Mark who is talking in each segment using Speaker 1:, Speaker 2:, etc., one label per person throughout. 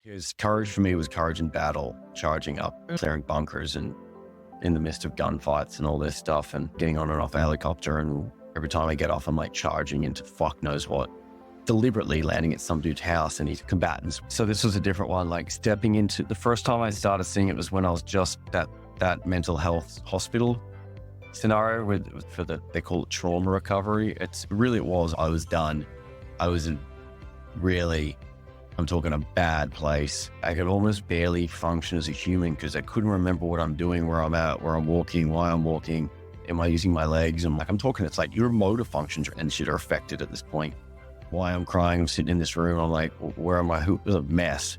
Speaker 1: Because courage for me was courage in battle, charging up, clearing bunkers and in the midst of gunfights and all this stuff and getting on and off a helicopter. And every time I get off, I'm like charging into fuck knows what, deliberately landing at some dude's house and he's combatants. So this was a different one, like stepping into the first time I started seeing it was when I was just that mental health hospital scenario they call it trauma recovery. It was, I was done. I was in really, I'm talking a bad place. I could almost barely function as a human because I couldn't remember what I'm doing, where I'm at, where I'm walking, why I'm walking. Am I using my legs? I'm talking, it's like your motor functions and shit are affected at this point. Why I'm crying, I'm sitting in this room, I'm like, where am I? It was a mess.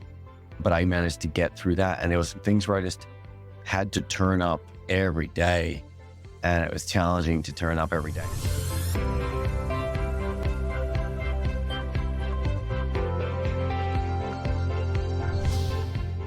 Speaker 1: But I managed to get through that. And there was some things where I just had to turn up every day. And it was challenging to turn up every day.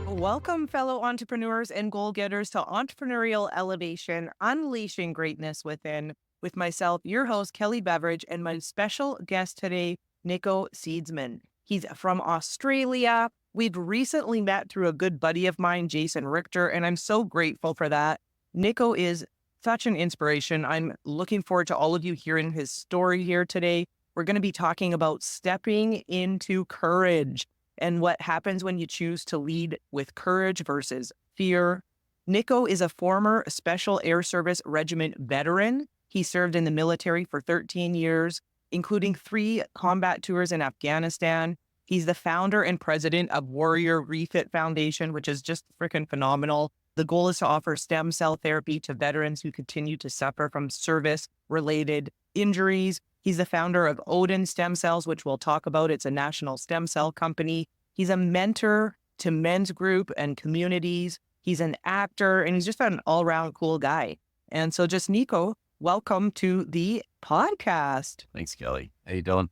Speaker 2: Welcome, fellow entrepreneurs and goal-getters, to Entrepreneurial Elevation, Unleashing Greatness Within, with myself, your host, Kelly Beveridge, and my special guest today, Nico Seedsman. He's from Australia. We've recently met through a good buddy of mine, Jason Richter, and I'm so grateful for that. Nico is such an inspiration. I'm looking forward to all of you hearing his story here today. We're going to be talking about stepping into courage and what happens when you choose to lead with courage versus fear. Nico is a former Special Air Service Regiment veteran. He served in the military for 13 years, including 3 combat tours in Afghanistan. He's the founder and president of Warrior Refit Foundation, which is just freaking phenomenal. The goal is to offer stem cell therapy to veterans who continue to suffer from service-related injuries. He's the founder of Odin Stem Cells, which we'll talk about. It's a national stem cell company. He's a mentor to men's group and communities. He's an actor, and he's just an all-around cool guy. And so just Nico, welcome to the podcast.
Speaker 1: Thanks, Kelly. How you doing?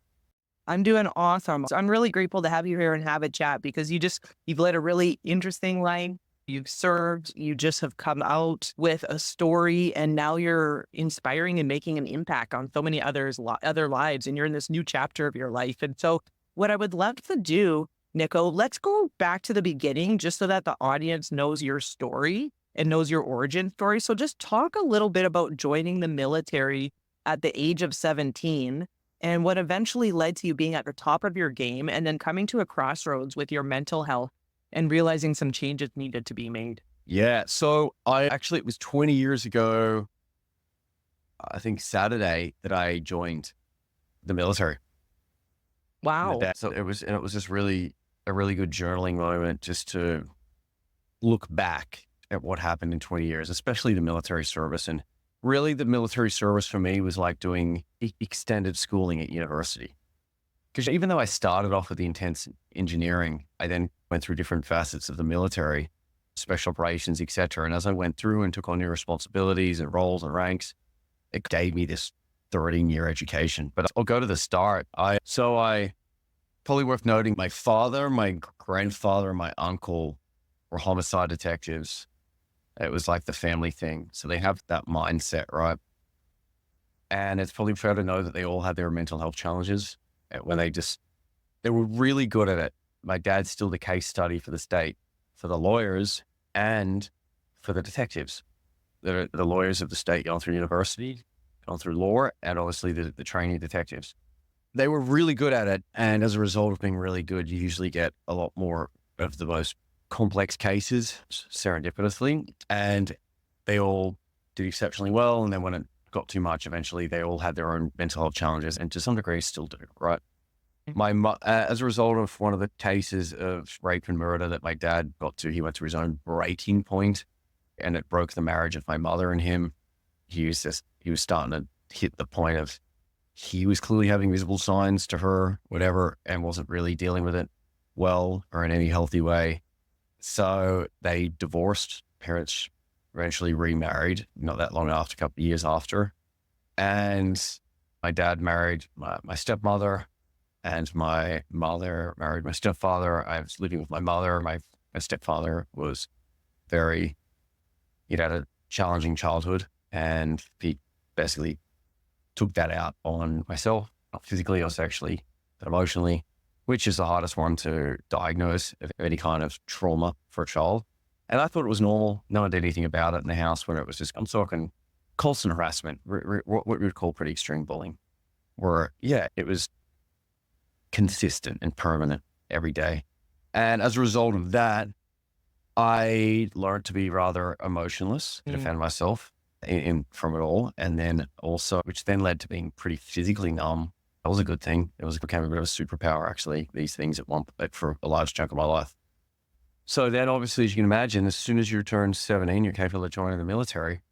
Speaker 2: I'm doing awesome. So I'm really grateful to have you here and have a chat because you've led a really interesting life. You've served, you just have come out with a story, and now you're inspiring and making an impact on so many other lives, and you're in this new chapter of your life. And so what I would love to do, Nico, let's go back to the beginning just so that the audience knows your story and knows your origin story. So just talk a little bit about joining the military at the age of 17 and what eventually led to you being at the top of your game and then coming to a crossroads with your mental health and realizing some changes needed to be made.
Speaker 1: Yeah. So it was 20 years ago, I think Saturday, that I joined the military.
Speaker 2: Wow.
Speaker 1: So it was just really a really good journaling moment just to look back at what happened in 20 years, especially the military service. And really the military service for me was like doing extended schooling at university. Because even though I started off with the intense engineering, I then went through different facets of the military, special operations, etc. And as I went through and took on new responsibilities and roles and ranks, it gave me this 13-year education. But I'll go to the start. Probably worth noting, my father, my grandfather, and my uncle were homicide detectives. It was like the family thing. So they have that mindset, right? And it's probably fair to know that they all had their mental health challenges when they were really good at it. My dad's still the case study for the state, for the lawyers and for the detectives. The lawyers of the state gone through university, gone through law, and obviously the trainee detectives. They were really good at it. And as a result of being really good, you usually get a lot more of the most complex cases serendipitously. And they all did exceptionally well. And then when it got too much, eventually they all had their own mental health challenges, and to some degree still do, right? As a result of one of the cases of rape and murder that my dad he went to his own breaking point, and it broke the marriage of my mother and him. He was starting to hit the point of, he was clearly having visible signs to her, whatever, and wasn't really dealing with it well or in any healthy way. So they divorced. Parents eventually remarried not that long after, a couple of years after. And my dad married my stepmother, and my mother married my stepfather. I was living with my mother. My stepfather was he'd had a challenging childhood, and he basically took that out on myself, not physically, or sexually, but emotionally. which is the hardest one to diagnose of any kind of trauma for a child. And I thought it was normal. No one did anything about it in the house when it was just, I'm talking constant harassment, what we would call pretty extreme bullying, where, yeah, it was consistent and permanent every day. And as a result of that, I learned to be rather emotionless to defend myself from it all. And then also, which then led to being pretty physically numb. That was a good thing. Became a bit of a superpower, actually, these things for a large chunk of my life. So then obviously, as you can imagine, as soon as you turn 17, you're capable of joining the military.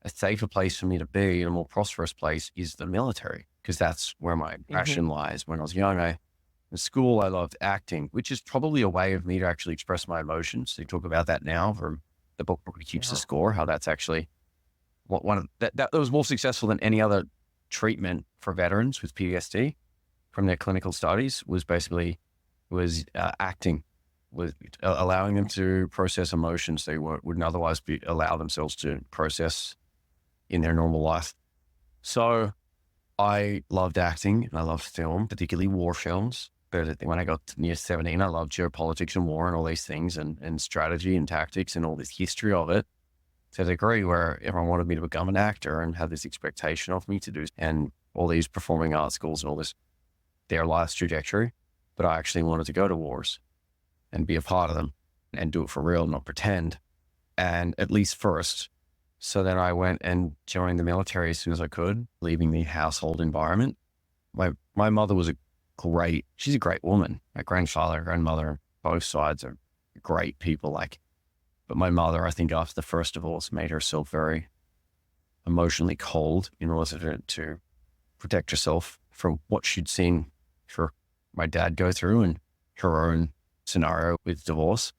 Speaker 1: A safer place for me to be, and a more prosperous place, is the military, because that's where my passion lies. When I was young, in school, I loved acting, which is probably a way of me to actually express my emotions. They talk about that now from the book Keeps the Score, how that's actually that was more successful than any other treatment for veterans with PTSD from their clinical studies was acting, was allowing them to process emotions they wouldn't otherwise allow themselves to process in their normal life. So I loved acting and I loved film, particularly war films. But when I got near 17, I loved geopolitics and war and all these things and strategy and tactics and all this history of it, to a degree where everyone wanted me to become an actor and had this expectation of me to do, and all these performing arts schools and all this, their life's trajectory. But I actually wanted to go to wars and be a part of them and do it for real, not pretend, and at least first. So then I went and joined the military as soon as I could, leaving the household environment. My mother was she's a great woman. My grandmother, both sides are great people. But my mother, I think after the first divorce, made herself very emotionally cold in order to protect herself from what she'd seen my dad go through and her own scenario with divorce.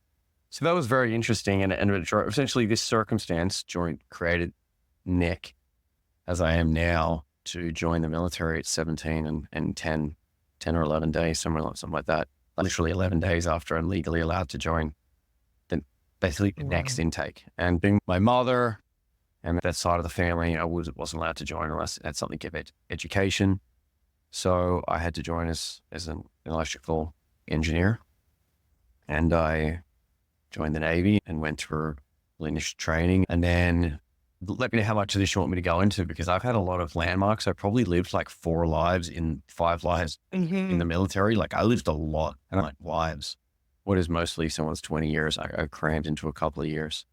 Speaker 1: So that was very interesting. And essentially this circumstance created Nick, as I am now, to join the military at 17 and 10 or 11 days, something like that. Literally 11 days after I'm legally allowed to join basically the next intake. And being my mother and that side of the family, I wasn't allowed to join unless it had something to give it education. So I had to join as an electrical engineer. And I joined the Navy and went through initial training. And then let me know how much of this you want me to go into, because I've had a lot of landmarks. I probably lived like 4 lives in 5 lives in the military. Like I lived a lot, and I'm like, lives. What is mostly someone's 20 years, I crammed into a couple of years.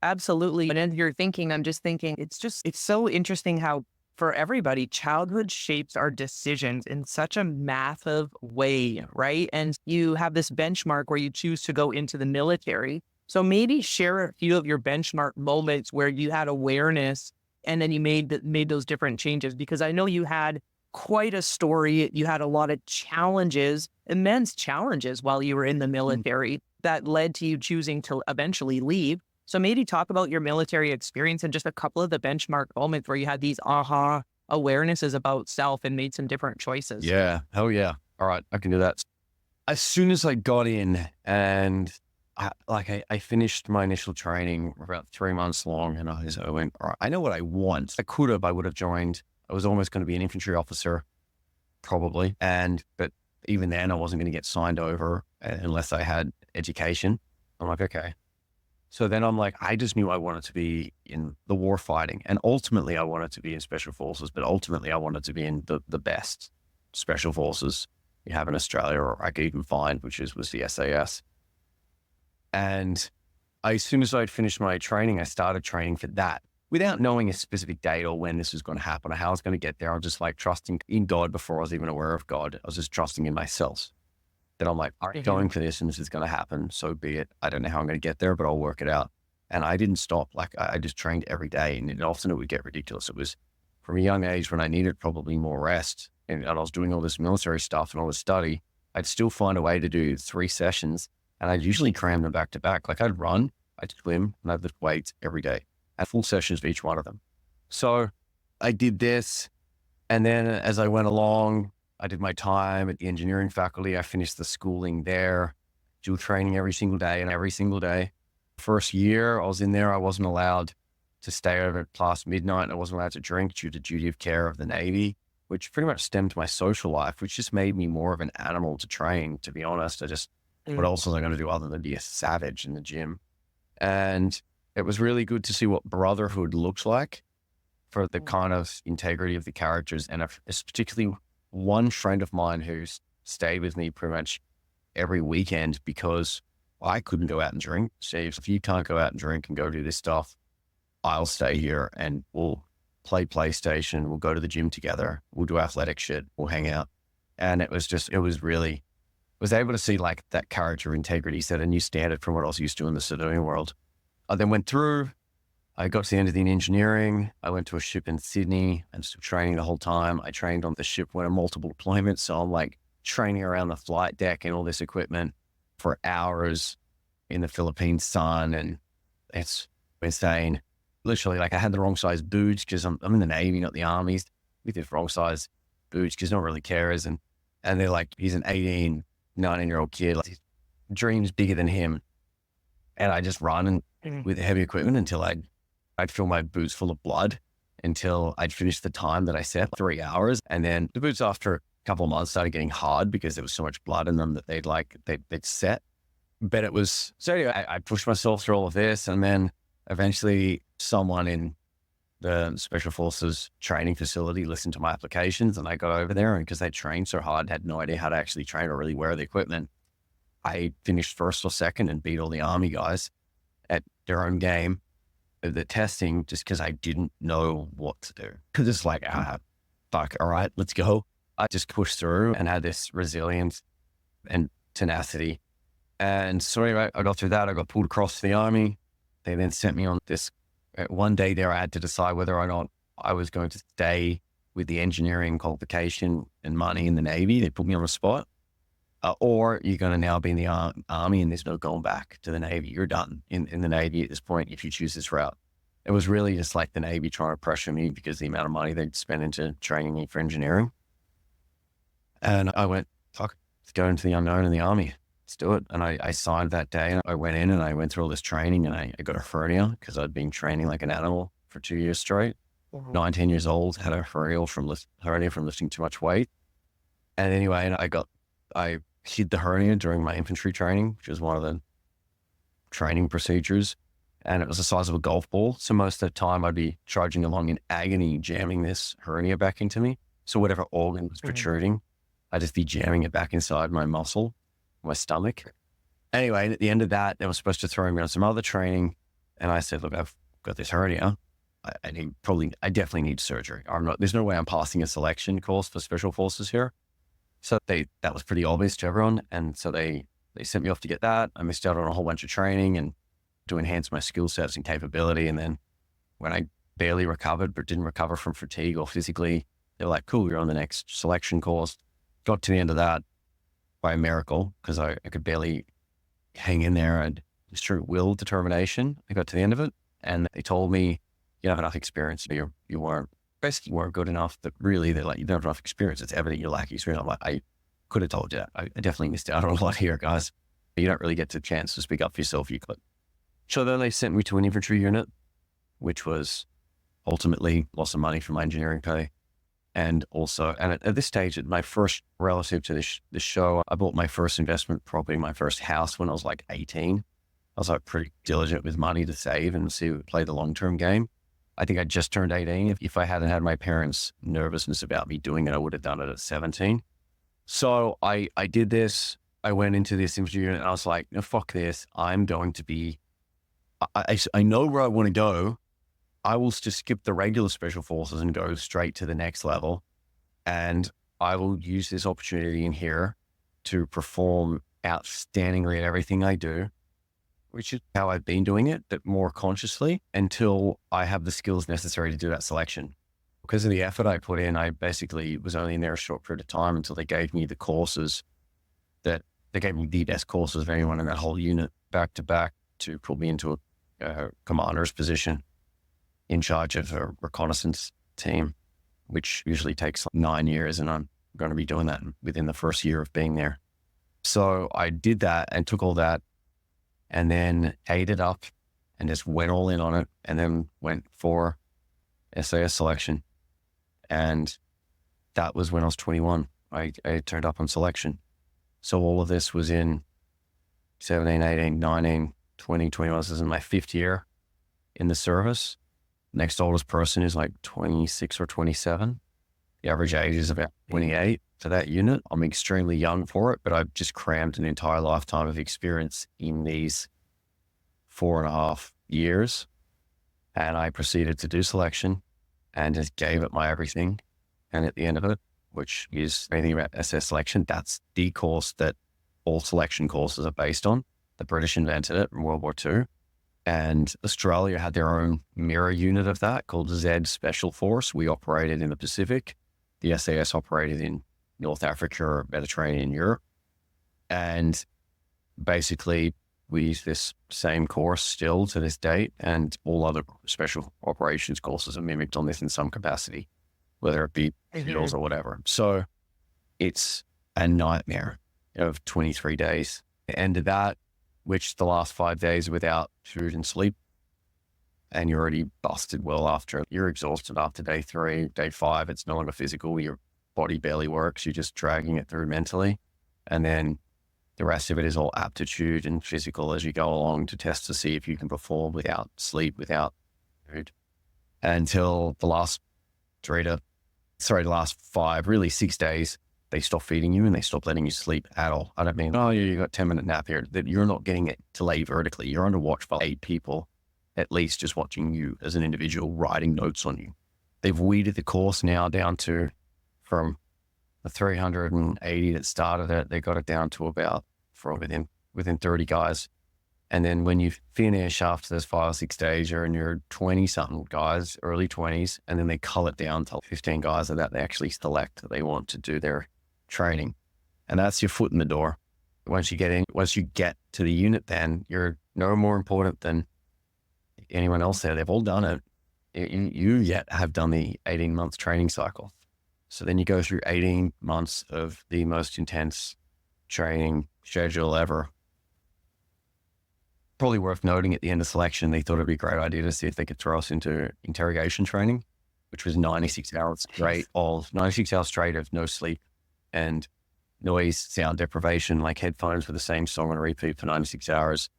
Speaker 2: Absolutely. And as you're thinking, I'm just thinking, it's so interesting how for everybody, childhood shapes our decisions in such a massive way, right? And you have this benchmark where you choose to go into the military. So maybe share a few of your benchmark moments where you had awareness and then you made those different changes, because I know you had quite a story. You had a lot of challenges, immense challenges while you were in the military that led to you choosing to eventually leave. So maybe talk about your military experience and just a couple of the benchmark moments where you had these aha awarenesses about self and made some different choices.
Speaker 1: Yeah. Hell yeah. All right. I can do that. As soon as I got in and I finished my initial training about 3 months long, and I went, all right, I know what I want. I would have joined. I was almost going to be an infantry officer, probably. But even then I wasn't going to get signed over unless I had education. I'm like, okay. So then I'm like, I just knew I wanted to be in the war fighting, and ultimately I wanted to be in special forces, but ultimately I wanted to be in the best special forces you have in Australia, or I could even find, was the SAS. And as soon as I'd finished my training, I started training for that without knowing a specific date or when this was going to happen or how I was going to get there. I was just like trusting in God before I was even aware of God. I was just trusting in myself. Then I'm like, all right, going for this, and this is going to happen. So be it. I don't know how I'm going to get there, but I'll work it out. And I didn't stop. Like I just trained every day, and often it would get ridiculous. It was from a young age when I needed probably more rest, and I was doing all this military stuff and all this study. I'd still find a way to do 3 sessions, and I'd usually cram them back to back. Like I'd run, I'd swim, and I'd lift weights every day. I had full sessions for each one of them. So I did this, and then as I went along, I did my time at the engineering faculty. I finished the schooling there, dual training every single day. First year I was in there, I wasn't allowed to stay over past midnight. I wasn't allowed to drink due to duty of care of the Navy. which pretty much stemmed my social life, which just made me more of an animal to train, to be honest. What else was I going to do other than be a savage in the gym? And it was really good to see what brotherhood looks like for the kind of integrity of the characters. And it's particularly one friend of mine who's stayed with me pretty much every weekend because I couldn't go out and drink. So if you can't go out and drink and go do this stuff, I'll stay here and we'll play PlayStation. We'll go to the gym together. We'll do athletic shit. We'll hang out. And it was really, was able to see like that character integrity set a new standard from what I was used to in the civilian world. I then went through, I got to the end of the engineering. I went to a ship in Sydney and still training the whole time. I trained on the ship, went on multiple deployments. So I'm like training around the flight deck and all this equipment for hours in the Philippine sun. And it's insane. Literally, like I had the wrong size boots because I'm in the Navy, not the Army. With the wrong size boots because no one really cares. And they're like, he's an 18, 19-year-old kid. Like, his dream's bigger than him. And I just run with heavy equipment until I'd fill my boots full of blood until I'd finish the time that I set, 3 hours. And then the boots after a couple of months started getting hard because there was so much blood in them that they'd set. But it was, so anyway, I pushed myself through all of this. And then eventually someone in the Special Forces training facility listened to my applications and I got over there, and because they trained so hard, had no idea how to actually train or really wear the equipment. I finished first or second and beat all the Army guys at their own game of the testing just because I didn't know what to do. Because it's like, fuck, all right, let's go. I just pushed through and had this resilience and tenacity. And so anyway, I got through that. I got pulled across to the Army. They then sent me on this one day there. I had to decide whether or not I was going to stay with the engineering qualification and money in the Navy. They put me on the spot. Or you're going to now be in the Army and there's no going back to the Navy. You're done in the Navy at this point if you choose this route. It was really just like the Navy trying to pressure me because the amount of money they'd spend into training me for engineering. And I went, fuck, let's go into the unknown in the Army. Let's do it. And I signed that day and I went in and I went through all this training and I got a hernia because I'd been training like an animal for 2 years straight. 19 years old, had a hernia from lifting too much weight. And anyway, I hid the hernia during my infantry training, which was one of the training procedures. And it was the size of a golf ball. So most of the time I'd be trudging along in agony, jamming this hernia back into me. So whatever organ was protruding, I'd just be jamming it back inside my muscle, my stomach. Anyway, at the end of that, they were supposed to throw me on some other training. And I said, look, I've got this hernia. I definitely need surgery. There's no way I'm passing a selection course for Special Forces here. So that was pretty obvious to everyone. And so they sent me off to get that. I missed out on a whole bunch of training and to enhance my skill sets and capability. And then when I barely recovered, but didn't recover from fatigue or physically, they're like, cool, you're on the next selection course. Got to the end of that by a miracle because I could barely hang in there. And just through will, determination, I got to the end of it. And they told me, you have enough experience. You weren't good enough. That really, they're like, you don't have enough experience. It's evident you're lacking experience. I'm like, I could have told you that. I definitely missed out on a lot here, guys. You don't really get the chance to speak up for yourself. You could. So then they sent me to an infantry unit, which was ultimately loss of money from my engineering pay. And also, and at this stage, my first relative to this show, I bought my first investment property, my first house when I was like 18. I was like pretty diligent with money to save and play the long-term game. I think I just turned 18. If I hadn't had my parents' nervousness about me doing it, I would have done it at 17. So I did this. I went into this infantry unit and I was like, no, fuck this. I'm going to be, I know where I want to go. I will just skip the regular Special Forces and go straight to the next level. And I will use this opportunity in here to perform outstandingly at everything I do, which is how I've been doing it, but more consciously until I have the skills necessary to do that selection. Because of the effort I put in, I basically was only in there a short period of time until they gave me the courses they gave me the best courses of anyone in that whole unit back to back to put me into a commander's position in charge of a reconnaissance team, which usually takes like 9 years. And I'm going to be doing that within the first year of being there. So I did that and took all that and then ate it up and just went all in on it and then went for SAS selection. And that was when I was 21. I turned up on selection. So all of this was in 17, 18, 19, 20, 21. This is in my 5th year in the service. Next oldest person is like 26 or 27. The average age is about 28 for that unit. I'm extremely young for it, but I've just crammed an entire lifetime of experience in these 4.5 years. And I proceeded to do selection and just gave it my everything. And at the end of it, which is anything about SAS selection, that's the course that all selection courses are based on. The British invented it in World War II. And Australia had their own mirror unit of that called Z Special Force. We operated in the Pacific. The SAS operated in North Africa, Mediterranean, Europe. And basically, we use this same course still to this date, and all other special operations courses are mimicked on this in some capacity, whether it be skills or whatever. So it's a nightmare of 23 days. The end of that, which the last 5 days without food and sleep, and you're already busted well after. You're exhausted after day 3, day 5. It's no longer physical. Your body barely works. You're just dragging it through mentally. And then the rest of it is all aptitude and physical as you go along to test to see if you can perform without sleep, without food. Until the last 5, really 6 days, they stop feeding you and they stop letting you sleep at all. I don't mean, oh, you got 10-minute nap here. That you're not getting it to lay vertically. You're under watch by 8 people, at least just watching you as an individual, writing notes on you. They've weeded the course now down to, from the 380 that started it, they got it down to about within 30 guys. And then when you finish after those 5 or 6 days, you're in your 20-something guys, early 20s, and then they cull it down to 15 guys that they actually select that they want to do their training. And that's your foot in the door. Once you get to the unit, then you're no more important than anyone else there. They've all done it. You yet have done the 18-month training cycle. So then you go through 18 months of the most intense training schedule ever. Probably worth noting at the end of selection, they thought it'd be a great idea to see if they could throw us into interrogation training, which was 96 hours straight of no sleep and noise, sound deprivation, like headphones with the same song on repeat for 96 hours,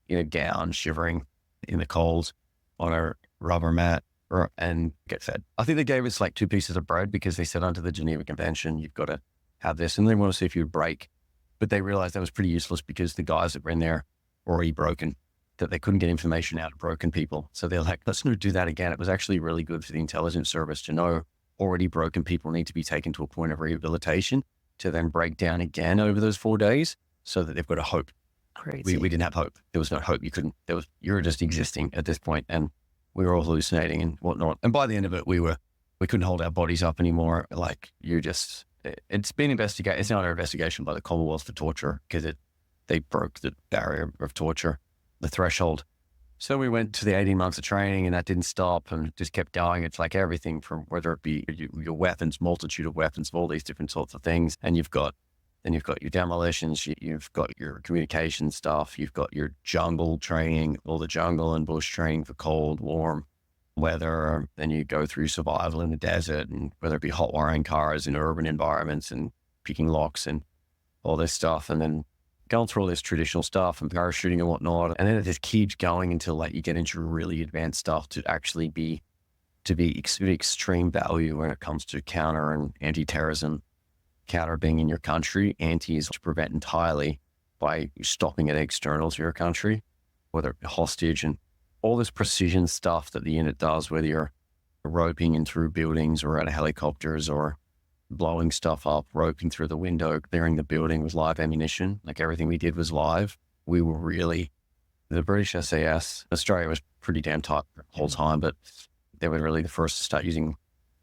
Speaker 1: in a gown, shivering in the cold on a rubber mat, and get fed. I think they gave us like 2 pieces of bread because they said under the Geneva Convention, you've got to have this, and they want to see if you would break. But they realized that was pretty useless because the guys that were in there were already broken, that they couldn't get information out of broken people. So they're like, let's not do that again. It was actually really good for the intelligence service to know already broken people need to be taken to a point of rehabilitation to then break down again over those 4 days so that they've got a hope.
Speaker 2: Crazy.
Speaker 1: We didn't have hope. There was no hope. You were just existing at this point, and we were all hallucinating and whatnot. And by the end of it, we couldn't hold our bodies up anymore. Like it's been investigated. It's not an investigation by the Commonwealth for torture because they broke the barrier of torture, the threshold. So we went to the 18 months of training, and that didn't stop and just kept going. It's like everything from whether it be your weapons, multitude of weapons, all these different sorts of things. And you've got your demolitions, you've got your communication stuff, you've got your jungle training, all the jungle and bush training for cold, warm weather. Then you go through survival in the desert, and whether it be hot wiring cars in urban environments and picking locks and all this stuff. And then going through all this traditional stuff and parachuting and whatnot. And then it just keeps going until like you get into really advanced stuff to actually be extreme value when it comes to counter and anti-terrorism. Counter being in your country, anti is to prevent entirely by stopping at external to your country, whether it be hostage and all this precision stuff that the unit does, whether you're roping in through buildings or out of helicopters or blowing stuff up, roping through the window, clearing the building with live ammunition. Like everything we did was live. We were really, the British SAS, Australia was pretty damn tight the whole time, but they were really the first to start using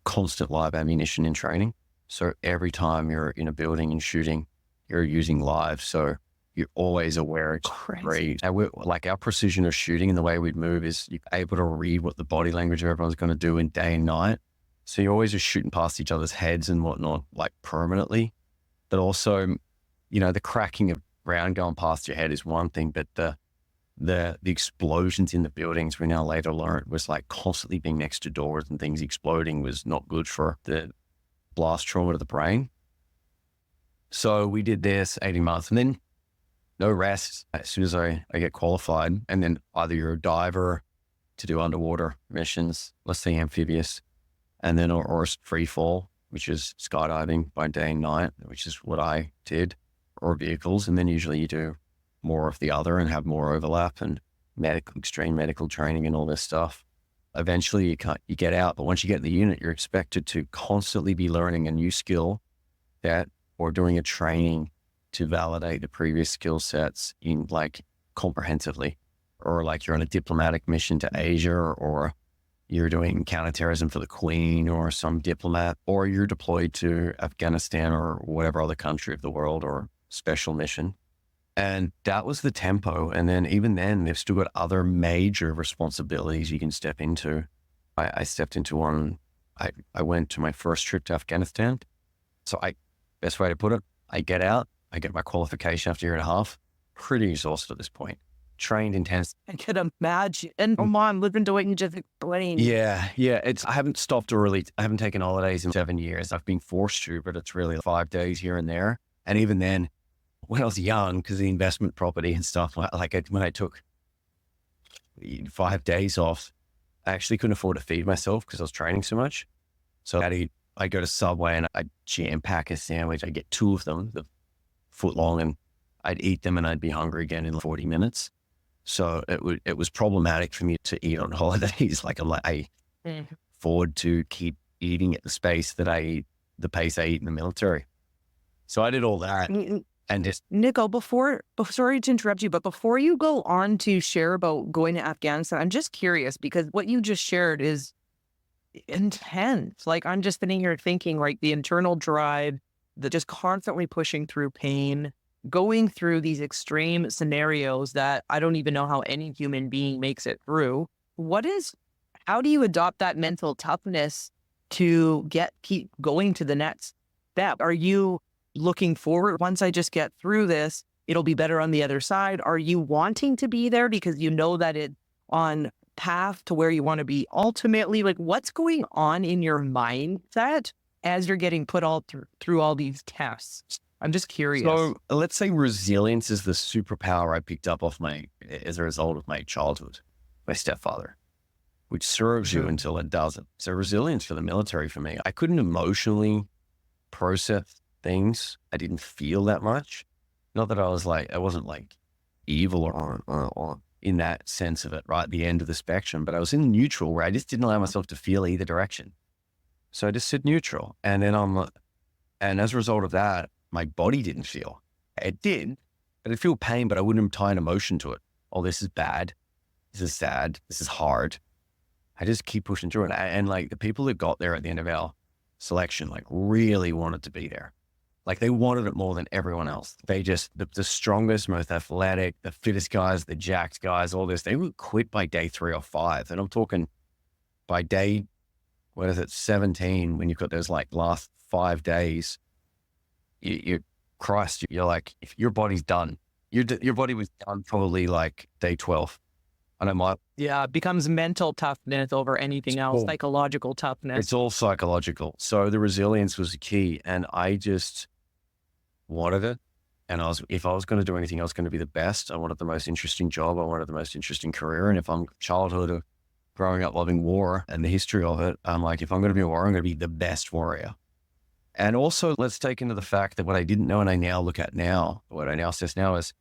Speaker 1: constant live ammunition in training. So every time you're in a building and shooting, you're using live. So you're always aware. It's great. And like our precision of shooting and the way we'd move is you're able to read what the body language of everyone's going to do in day and night. So you're always just shooting past each other's heads and whatnot, like permanently. But also, the cracking of round going past your head is one thing, but the explosions in the buildings, we now later learned, was like constantly being next to doors and things exploding was not good for the blast trauma to the brain. So we did this 18 months and then no rest as soon as I get qualified. And then either you're a diver to do underwater missions, let's say amphibious, and then or free fall, which is skydiving by day and night, which is what I did, or vehicles. And then usually you do more of the other and have more overlap and extreme medical training and all this stuff. Eventually you get out, but once you get in the unit, you're expected to constantly be learning a new skill or doing a training to validate the previous skill sets in like comprehensively, or like you're on a diplomatic mission to Asia, or you're doing counterterrorism for the Queen or some diplomat, or you're deployed to Afghanistan or whatever other country of the world or special mission. And that was the tempo. And then even then, they've still got other major responsibilities you can step into. I stepped into one. I went to my first trip to Afghanistan. So best way to put it, I get out, I get my qualification after a year and a half, pretty exhausted at this point, trained intense.
Speaker 2: I can imagine. And Mom, living to what you just explained.
Speaker 1: Yeah. I haven't stopped I haven't taken holidays in 7 years. I've been forced to, but it's really 5 days here and there. And even then, when I was young, because of the investment property and stuff, when I took 5 days off, I actually couldn't afford to feed myself because I was training so much. So I'd go to Subway and I'd jam pack a sandwich. I'd get 2 of them, the foot long, and I'd eat them and I'd be hungry again in 40 minutes. So it was problematic for me to eat on holidays. I afford to keep eating at the pace I eat in the military. So I did all that. And just
Speaker 2: Nico, sorry to interrupt you, but before you go on to share about going to Afghanistan, I'm just curious because what you just shared is intense. Like I'm just sitting here thinking like the internal drive, the just constantly pushing through pain, going through these extreme scenarios that I don't even know how any human being makes it through. How do you adopt that mental toughness to keep going to the next step? Are you looking forward, once I just get through this, it'll be better on the other side? Are you wanting to be there because you know that it's on path to where you want to be ultimately? Like what's going on in your mindset as you're getting put through all these tests? I'm just curious.
Speaker 1: So let's say resilience is the superpower I picked up as a result of my childhood, my stepfather, which serves you until it doesn't. So resilience for the military for me, I couldn't emotionally process things. I didn't feel that much. Not that I wasn't like evil or in that sense of it, right at the end of the spectrum, but I was in neutral where I just didn't allow myself to feel either direction. So I just sit neutral. And then and as a result of that, my body didn't feel. It did, but I'd feel pain, but I wouldn't tie an emotion to it. Oh, this is bad. This is sad. This is hard. I just keep pushing through it. And like the people that got there at the end of our selection, like really wanted to be there. Like they wanted it more than everyone else. They just, the strongest, most athletic, the fittest guys, the jacked guys, all this, they would quit by day 3 or 5. And I'm talking by day, 17, when you've got those like last 5 days, you're like, if your body's done, your body was done probably like day 12. I know
Speaker 2: it becomes mental toughness over anything else, psychological toughness.
Speaker 1: It's all psychological. So the resilience was the key. And I just wanted it. And if I was going to do anything else, going to be the best. I wanted the most interesting job. I wanted the most interesting career. And if I'm childhood of growing up loving war and the history of it, I'm like, if I'm going to be a warrior, I'm going to be the best warrior. And also let's take into the fact that what I didn't know and I now look at now, what I now assess now is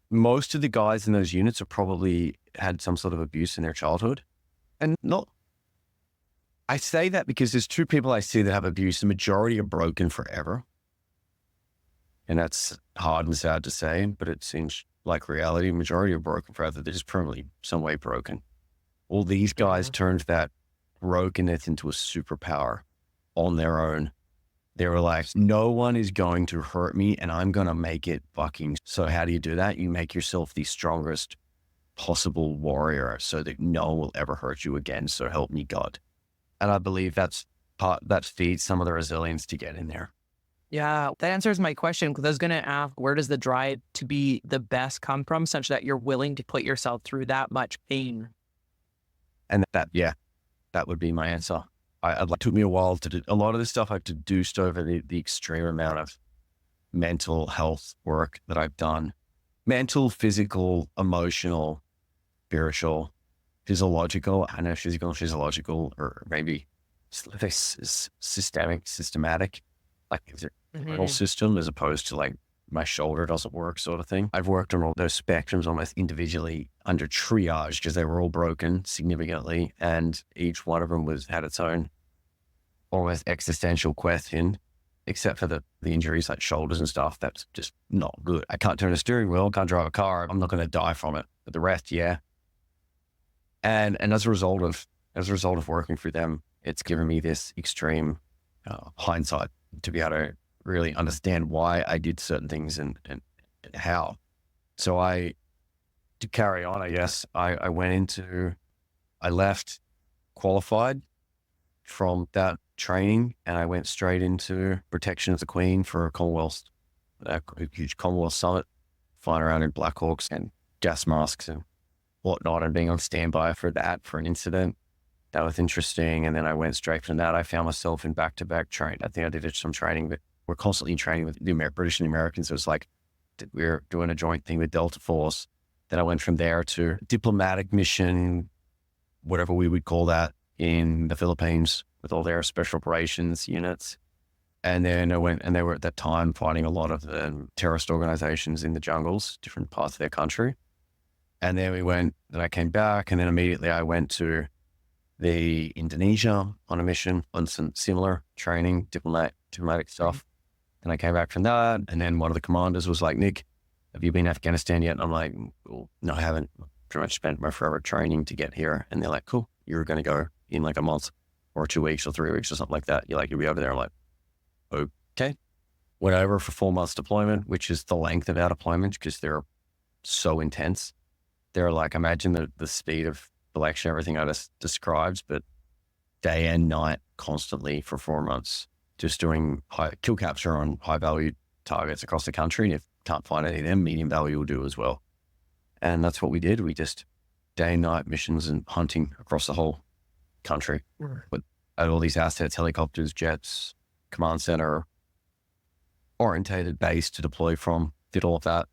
Speaker 1: most of the guys in those units have probably had some sort of abuse in their childhood. And I say that because there's 2 people I see that have abuse. The majority are broken forever. And that's hard and sad to say, but it seems like reality. The majority are broken forever. They're just permanently some way broken. All these guys turned that brokenness into a superpower on their own. They were like, no one is going to hurt me and I'm going to make it fucking. So how do you do that? You make yourself the strongest possible warrior so that no one will ever hurt you again. So help me God. And I believe that feeds some of the resilience to get in there.
Speaker 2: Yeah, that answers my question because I was going to ask, where does the drive to be the best come from such that you're willing to put yourself through that much pain?
Speaker 1: And that would be my answer. it took me a while to do a lot of this stuff. I've deduced over the extreme amount of mental health work that I've done, mental, physical, emotional, spiritual, physiological. I know physical and physiological, or maybe systematic, like the whole system, as opposed to like my shoulder doesn't work sort of thing. I've worked on all those spectrums almost individually under triage because they were all broken significantly. And each one of them had its own almost existential question, except for the injuries like shoulders and stuff. That's just not good. I can't turn a steering wheel, can't drive a car. I'm not going to die from it. But the rest, yeah. And as a result of working through them, it's given me this extreme hindsight to be able to really understand why I did certain things and how. So to carry on, I guess, I left qualified from that training, and I went straight into protection of the Queen for a huge Commonwealth summit, flying around in Black Hawks and gas masks and whatnot, and being on standby for an incident. That was interesting. And then I went straight from that. I found myself in back-to-back training. I think I did some training, but we're constantly training with the British and the Americans. So it's like we're doing a joint thing with Delta Force. Then I went from there to diplomatic mission, whatever we would call that, in the Philippines with all their special operations units. And then they were at that time fighting a lot of the terrorist organizations in the jungles, different parts of their country. And then I came back, and then immediately I went to the Indonesia on a mission on some similar training, diplomatic stuff. And I came back from that. And then one of the commanders was like, Nick, have you been to Afghanistan yet? And I'm like, well, no, I haven't. Pretty much spent my forever training to get here. And they're like, cool, you're going to go in like a month or 2 weeks or 3 weeks or something like that. You'll be over there. I'm like, okay. Went over for 4 months deployment, which is the length of our deployment because they're so intense. They're like, imagine the speed of selection, everything I just described, but day and night constantly for 4 months, just doing kill capture on high value targets across the country. And if can't find any of them, medium value will do as well. And that's what we did. We just day and night missions and hunting across the whole country with all these assets, helicopters, jets, command center, orientated base to deploy from, did all of that.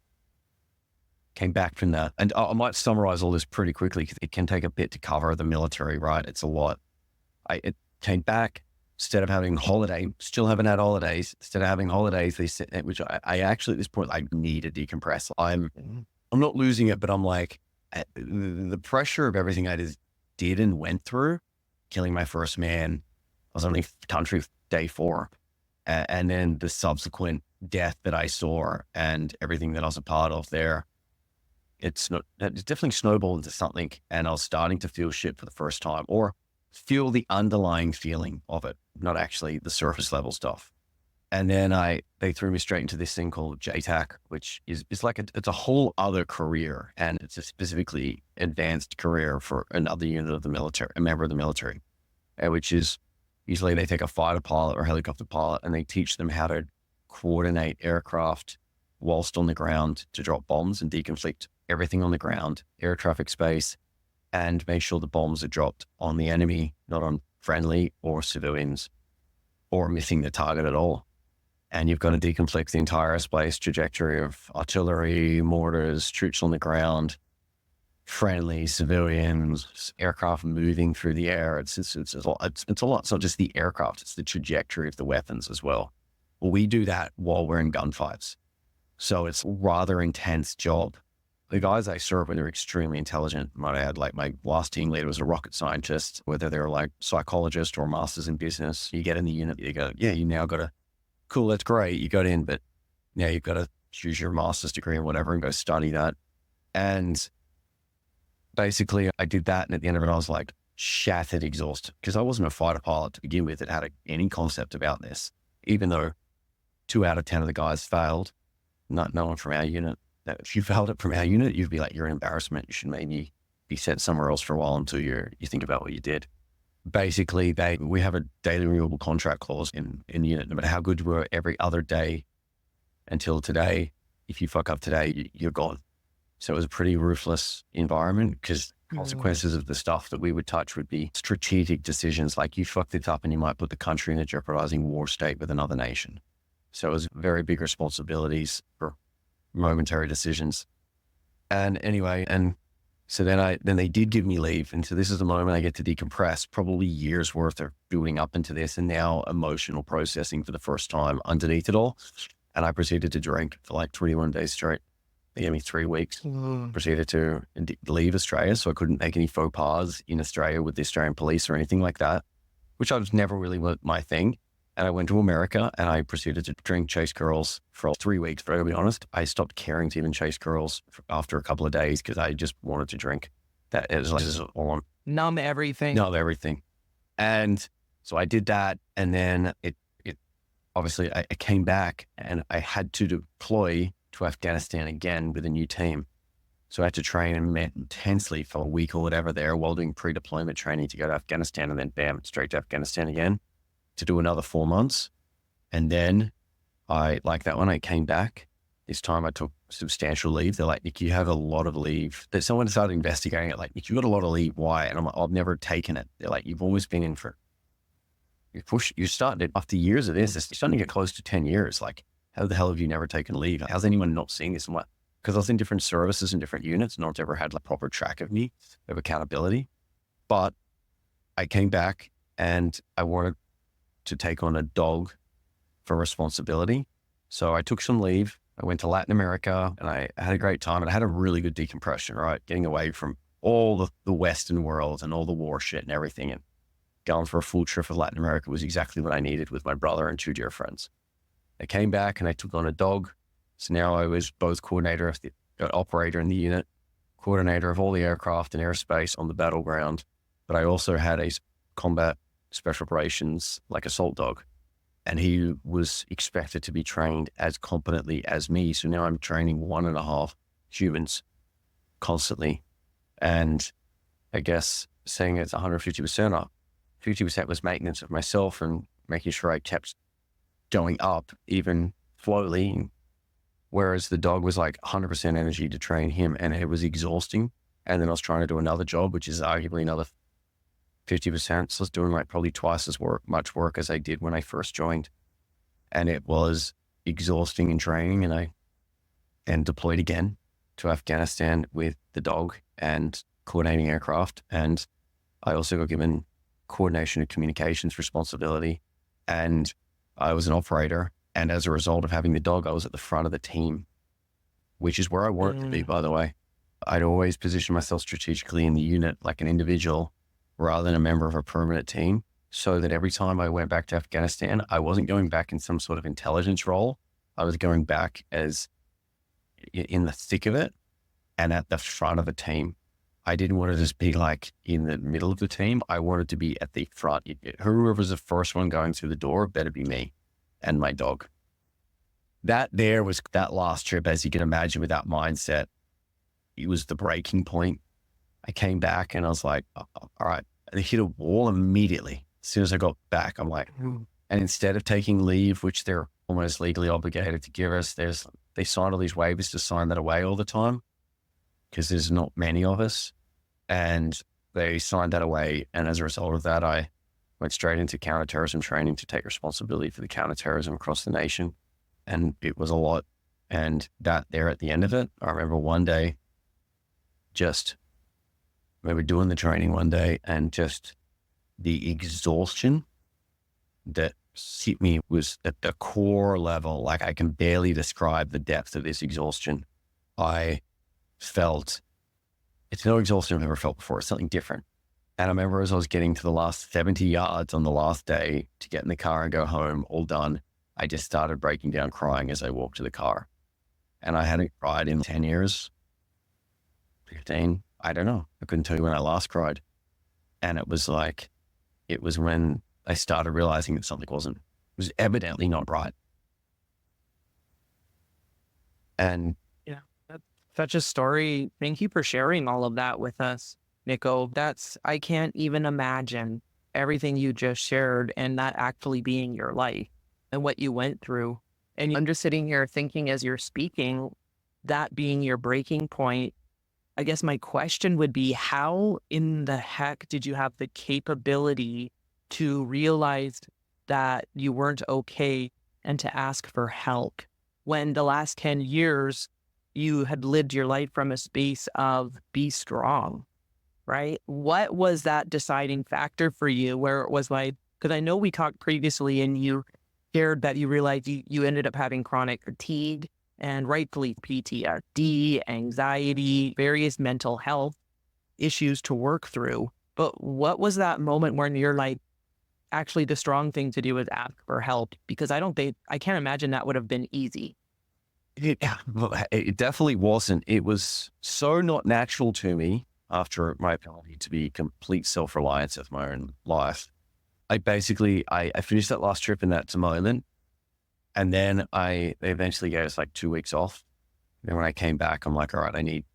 Speaker 1: Came back from that. And I might summarize all this pretty quickly because it can take a bit to cover the military, right? It's a lot. It came back, instead of having holiday, still haven't had holidays. Instead of having holidays, they said, which I actually at this point, I need to decompress. I'm not losing it, but I'm like, the pressure of everything I just did and went through, killing my first man, I was only country day 4. And then the subsequent death that I saw and everything that I was a part of there, it's definitely snowballed into something. And I was starting to feel shit for the first time, or feel the underlying feeling of it, not actually the surface level stuff. And then they threw me straight into this thing called JTAC, which is like it's a whole other career, and it's a specifically advanced career for another unit of the military, a member of the military, which is usually they take a fighter pilot or helicopter pilot and they teach them how to coordinate aircraft whilst on the ground to drop bombs and deconflict everything on the ground, air traffic space, and make sure the bombs are dropped on the enemy, not on friendly or civilians, or missing the target at all. And you've got to deconflict the entire airspace trajectory of artillery, mortars, troops on the ground, friendly, civilians, aircraft moving through the air. It's a lot. It's not just the aircraft, it's the trajectory of the weapons as well. Well, we do that while we're in gunfights. So it's a rather intense job. The guys I serve with are extremely intelligent. Might add, like my last team leader was a rocket scientist, whether they're like psychologist or masters in business. You get in the unit, you go, yeah, you now got to, cool, that's great. You got in, but now you've got to choose your master's degree or whatever and go study that. And basically I did that. And at the end of it, I was like shattered, exhausted, because I wasn't a fighter pilot to begin with that had any concept about this, even though 2 out of 10 of the guys failed. Not no one from our unit. If you failed it from our unit, you'd be like, you're an embarrassment. You should maybe be sent somewhere else for a while until you think about what you did. Basically, we have a daily renewable contract clause in the unit. No matter how good we were every other day until today, if you fuck up today, you're gone. So it was a pretty ruthless environment because consequences of the stuff that we would touch would be strategic decisions. Like, you fuck this up and you might put the country in a jeopardizing war state with another nation. So it was very big responsibilities for momentary decisions. And anyway, and so then they did give me leave. And so this is the moment I get to decompress, probably years worth of building up into this, and now emotional processing for the first time underneath it all. And I proceeded to drink for like 21 days straight. They gave me 3 weeks, proceeded to leave Australia. So I couldn't make any faux pas in Australia with the Australian police or anything like that, which I was never really my thing. And I went to America and I proceeded to drink, chase girls for 3 weeks. But I'll be honest, I stopped caring to even chase girls after a couple of days because I just wanted to drink. That it was like, this is all on.
Speaker 2: Numb everything.
Speaker 1: Numb everything. And so I did that. And then it obviously I came back and I had to deploy to Afghanistan again with a new team. So I had to train and met intensely for a week or whatever there while doing pre-deployment training to go to Afghanistan, and then bam, straight to Afghanistan again to do another 4 months. And then I came back. This time I took substantial leave. They're like, Nick, you have a lot of leave. Someone started investigating it, like, Nick, you got a lot of leave. Why? And I'm like, I've never taken it. They're like, you've always been in for, you started after years of this, you're starting to get close to 10 years. Like, how the hell have you never taken leave? How's anyone not seeing this? I'm like, because I was in different services and different units. No one's ever had like proper track of me, of accountability. But I came back and I wanted to take on a dog for responsibility. So I took some leave. I went to Latin America and I had a great time, and I had a really good decompression, right? Getting away from all the Western world and all the war shit and everything, and going for a full trip of Latin America was exactly what I needed with my brother and 2 dear friends. I came back and I took on a dog. So now I was both coordinator of the operator in the unit, coordinator of all the aircraft and airspace on the battleground. But I also had a combat special operations, like assault dog. And he was expected to be trained as competently as me. So now I'm training 1.5 humans constantly. And I guess saying it's 150% up, 50% was maintenance of myself and making sure I kept going up even slowly. Whereas the dog was like 100% energy to train him, and it was exhausting. And then I was trying to do another job, which is arguably another 50%. So I was doing like probably twice as much work as I did when I first joined. And it was exhausting and draining. And I deployed again to Afghanistan with the dog and coordinating aircraft. And I also got given coordination and communications responsibility. And I was an operator. And as a result of having the dog, I was at the front of the team, which is where I wanted to be, by the way. I'd always position myself strategically in the unit like an individual rather than a member of a permanent team, so that every time I went back to Afghanistan, I wasn't going back in some sort of intelligence role. I was going back as in the thick of it and at the front of a team. I didn't want to just be like in the middle of the team. I wanted to be at the front. Whoever's the first one going through the door better be me and my dog. That last trip, as you can imagine, with that mindset, it was the breaking point. I came back and I was like, all right, I hit a wall immediately. As soon as I got back, I'm like, and instead of taking leave, which they're almost legally obligated to give us, they signed all these waivers to sign that away all the time because there's not many of us. And they signed that away. And as a result of that, I went straight into counterterrorism training to take responsibility for the counterterrorism across the nation. And it was a lot. And that there at the end of it, I remember one day, we were doing the training one day, and just the exhaustion that hit me was at the core level. Like, I can barely describe the depth of this exhaustion. I felt, it's no exhaustion I've ever felt before. It's something different. And I remember as I was getting to the last 70 yards on the last day to get in the car and go home, all done, I just started breaking down crying as I walked to the car. And I hadn't cried in 10 years, 15, I don't know. I couldn't tell you when I last cried. And it was when I started realizing that something was evidently not right. And
Speaker 2: yeah, that's such a story. Thank you for sharing all of that with us, Nico. I can't even imagine everything you just shared and that actually being your life and what you went through. And I'm just sitting here thinking as you're speaking, that being your breaking point, I guess my question would be, how in the heck did you have the capability to realize that you weren't okay and to ask for help when the last 10 years you had lived your life from a space of be strong, right? What was that deciding factor for you where it was like, because I know we talked previously and you shared that you realized you ended up having chronic fatigue and rightfully PTSD, anxiety, various mental health issues to work through. But what was that moment when you're like, actually the strong thing to do is ask for help? Because I can't imagine that would have been easy.
Speaker 1: It definitely wasn't. It was so not natural to me after my ability to be complete self-reliance of my own life. I finished that last trip in that moment. And then they eventually gave us like 2 weeks off. Then when I came back, I'm like, all right, I need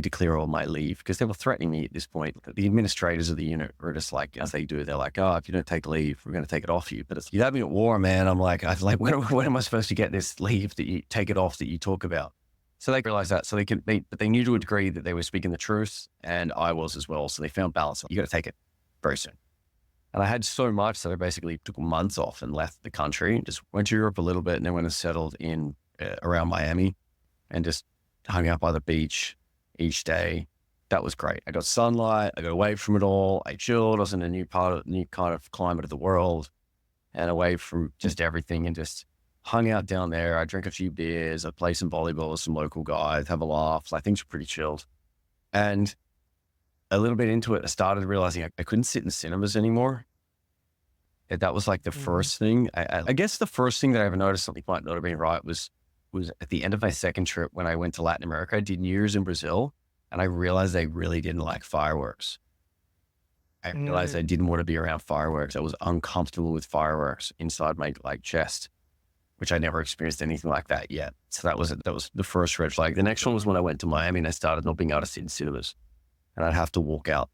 Speaker 1: to clear all my leave because they were threatening me at this point. The administrators of the unit were just like, as they do, they're like, oh, if you don't take leave, we're going to take it off you. But you have me at war, man. I was like, when am I supposed to get this leave that you take it off that you talk about? So they realized that. So but they knew to a degree that they were speaking the truth and I was as well. So they found balance. You got to take it very soon. And I had so much that I basically took months off and left the country, just went to Europe a little bit and then went and settled in around Miami and just hung out by the beach each day. That was great. I got sunlight. I got away from it all. I chilled. I was in a new kind of climate of the world and away from just everything and just hung out down there. I drank a few beers. I played some volleyball with some local guys, have a laugh. Like things were pretty chilled. And a little bit into it, I started realizing I couldn't sit in cinemas anymore. That was like the first thing. I guess the first thing that I ever noticed something might not have been right was at the end of my second trip when I went to Latin America. I did New Year's in Brazil and I realized I really didn't like fireworks. I realized I didn't want to be around fireworks. I was uncomfortable with fireworks inside my like chest, which I never experienced anything like that yet. So that was the first red flag. The next one was when I went to Miami and I started not being able to sit in cinemas. And I'd have to walk out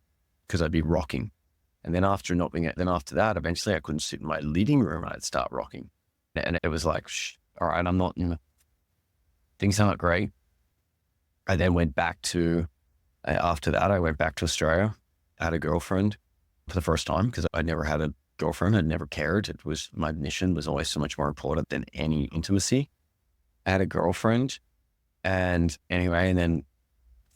Speaker 1: because I'd be rocking. And then after that, eventually I couldn't sit in my living room and I'd start rocking. And it was like, all right, I'm not, things aren't great. I then went back after that, I went back to Australia. I had a girlfriend for the first time because I never had a girlfriend. I'd never cared. My mission was always so much more important than any intimacy. I had a girlfriend and then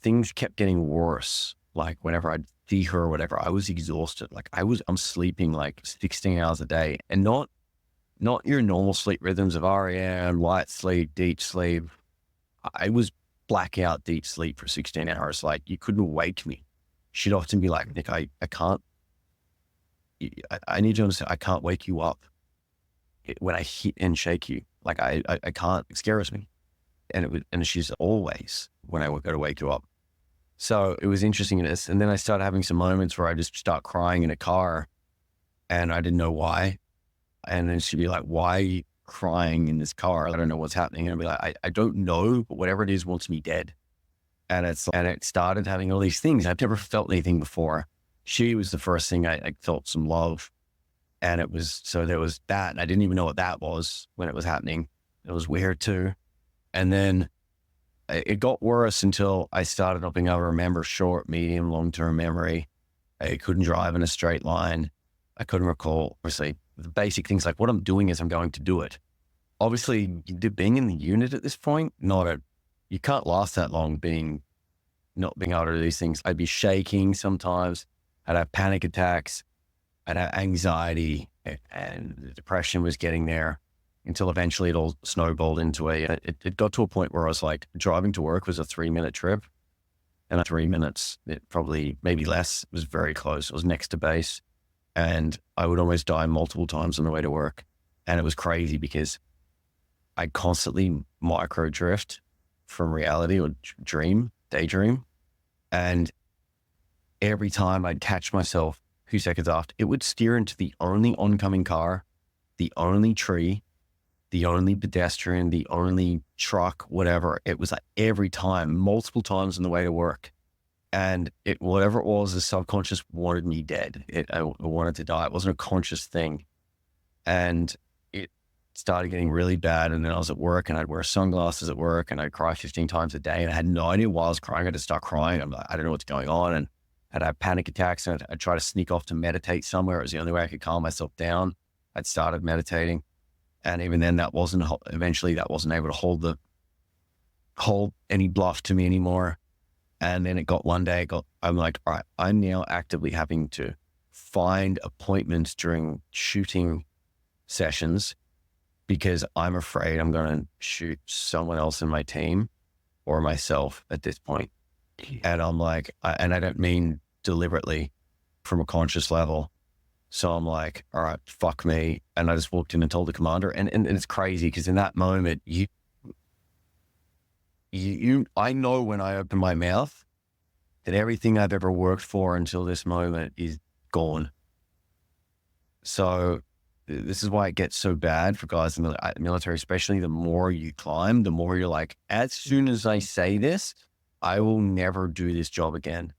Speaker 1: things kept getting worse. Like whenever I'd see her or whatever, I was exhausted. Like I'm sleeping like 16 hours a day and not your normal sleep rhythms of REM, light sleep, deep sleep. I was blackout deep sleep for 16 hours. Like you couldn't wake me. She'd often be like, Nick, I can't, I need you to understand, I can't wake you up when I hit and shake you. Like I can't, it scares me. And she's always when I go to wake you up. So it was interesting in this. And then I started having some moments where I just start crying in a car and I didn't know why. And then she'd be like, why are you crying in this car? I don't know what's happening. And I'd be like, I don't know, but whatever it is wants me dead. And it started having all these things. I've never felt anything before. She was the first thing I felt some love. And so there was that. And I didn't even know what that was when it was happening. It was weird too. And then it got worse until I started not being able to remember short, medium, long-term memory. I couldn't drive in a straight line. I couldn't recall, obviously, the basic things like what I'm doing as I'm going to do it. Obviously, being in the unit at this point, you can't last that long not being able to do these things. I'd be shaking sometimes. I'd have panic attacks. I'd have anxiety and the depression was getting there. Until eventually it all snowballed into it got to a point where I was like, driving to work was a 3-minute trip. And at 3 minutes, it probably, maybe less, it was very close. It was next to base. And I would almost die multiple times on the way to work. And it was crazy because I constantly micro drift from reality or daydream. And every time I'd catch myself a few seconds after, it would steer into the only oncoming car, the only tree, the only pedestrian, the only truck, whatever. It was like every time, multiple times on the way to work. And whatever it was, the subconscious wanted me dead. I wanted to die. It wasn't a conscious thing. And it started getting really bad. And then I was at work and I'd wear sunglasses at work and I'd cry 15 times a day. And I had no idea why I was crying. I just start crying. I'm like, I don't know what's going on. And I'd have panic attacks and I'd try to sneak off to meditate somewhere. It was the only way I could calm myself down. I'd started meditating. And even then eventually that wasn't able to hold any bluff to me anymore. And then it got one day, I'm like, all right, I'm now actively having to find appointments during shooting sessions because I'm afraid I'm going to shoot someone else in my team or myself at this point. And I'm like, and I don't mean deliberately from a conscious level. So I'm like, all right, fuck me. And I just walked in and told the commander. And it's crazy because in that moment, I know when I open my mouth that everything I've ever worked for until this moment is gone. So this is why it gets so bad for guys in the military, especially the more you climb, the more you're like, as soon as I say this, I will never do this job again.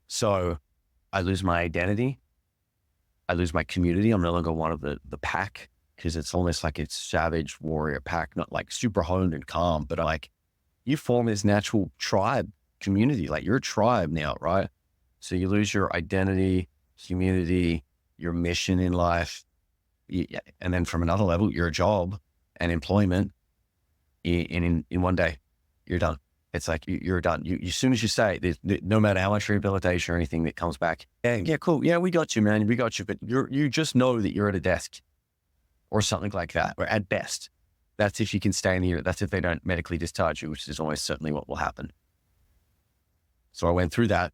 Speaker 1: So I lose my identity. I lose my community. I'm no longer one of the pack because it's almost like it's savage warrior pack, not like super honed and calm, but like you form this natural tribe community. Like you're a tribe now, right? So you lose your identity, community, your mission in life. And then from another level, your job and employment in one day, you're done. It's like you're done. As soon as you say it, no matter how much rehabilitation or anything that comes back, yeah, cool. Yeah, we got you, man. We got you. But you just know that you're at a desk or something like that, or at best. That's if you can stay in the, that's if they don't medically discharge you, which is almost certainly what will happen. So I went through that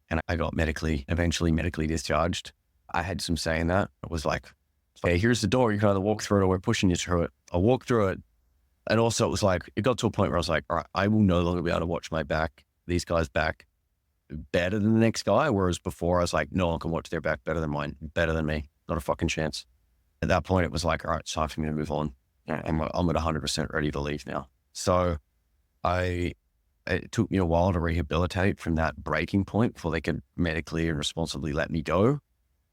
Speaker 1: and I got eventually medically discharged. I had some say in that. It was like, hey, here's the door. You can either walk through it or we're pushing you through it. I walked through it. And also it was like, it got to a point where I was like, all right, I will no longer be able to watch these guys back better than the next guy. Whereas before I was like, no one can watch their back better than mine, better than me. Not a fucking chance. At that point, it was like, all right, it's time for me to move on. I'm at 100% ready to leave now. So it took me a while to rehabilitate from that breaking point before they could medically and responsibly let me go.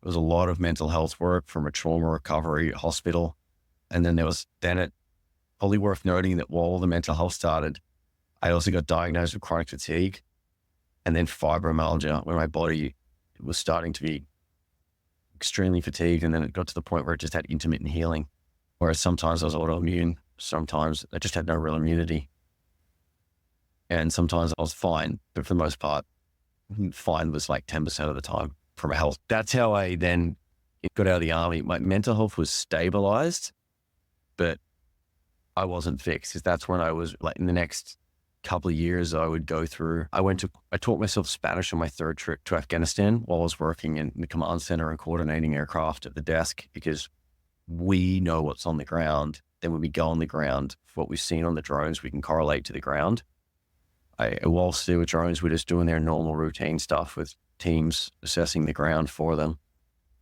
Speaker 1: It was a lot of mental health work from a trauma recovery hospital. And then it probably worth noting that while the mental health started, I also got diagnosed with chronic fatigue and then fibromyalgia, where my body was starting to be extremely fatigued. And then it got to the point where it just had intermittent healing, whereas sometimes I was autoimmune, sometimes I just had no real immunity. And sometimes I was fine, but for the most part, fine was like 10% of the time from a health. That's how I then got out of the army. My mental health was stabilized, but I wasn't fixed, because that's when I was like, in the next couple of years, I would go through, I taught myself Spanish on my third trip to Afghanistan while I was working in the command center and coordinating aircraft at the desk, because we know what's on the ground. Then when we go on the ground, what we've seen on the drones, we can correlate to the ground. Whilst they were drones, we're just doing their normal routine stuff with teams assessing the ground for them.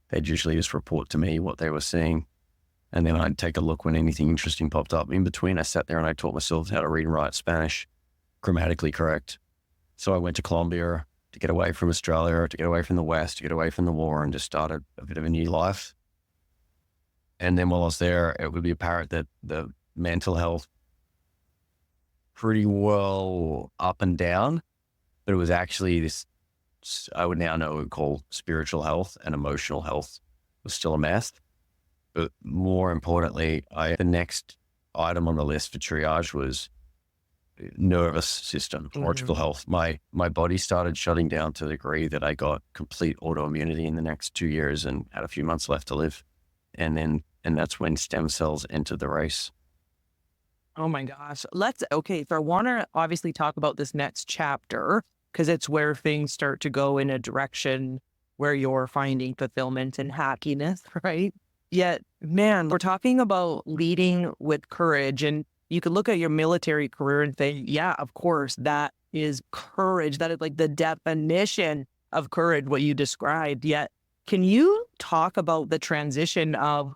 Speaker 1: They'd usually just report to me what they were seeing. And then I'd take a look when anything interesting popped up. In between, I sat there and I taught myself how to read and write Spanish, grammatically correct. So I went to Colombia to get away from Australia, to get away from the West, to get away from the war, and just started a bit of a new life. And then while I was there, it would be apparent that the mental health pretty well up and down, but it was actually this, I would now know what we call spiritual health, and emotional health was still a mess. But more importantly, the next item on the list for triage was nervous system, electrical health. My body started shutting down to the degree that I got complete autoimmunity in the next 2 years and had a few months left to live. And that's when stem cells entered the race.
Speaker 2: Oh my gosh. So I want to obviously talk about this next chapter, because it's where things start to go in a direction where you're finding fulfillment and happiness, right? Yet, man, we're talking about leading with courage, and you could look at your military career and say, yeah, of course, that is courage. That is like the definition of courage, what you described. Yet, can you talk about the transition of,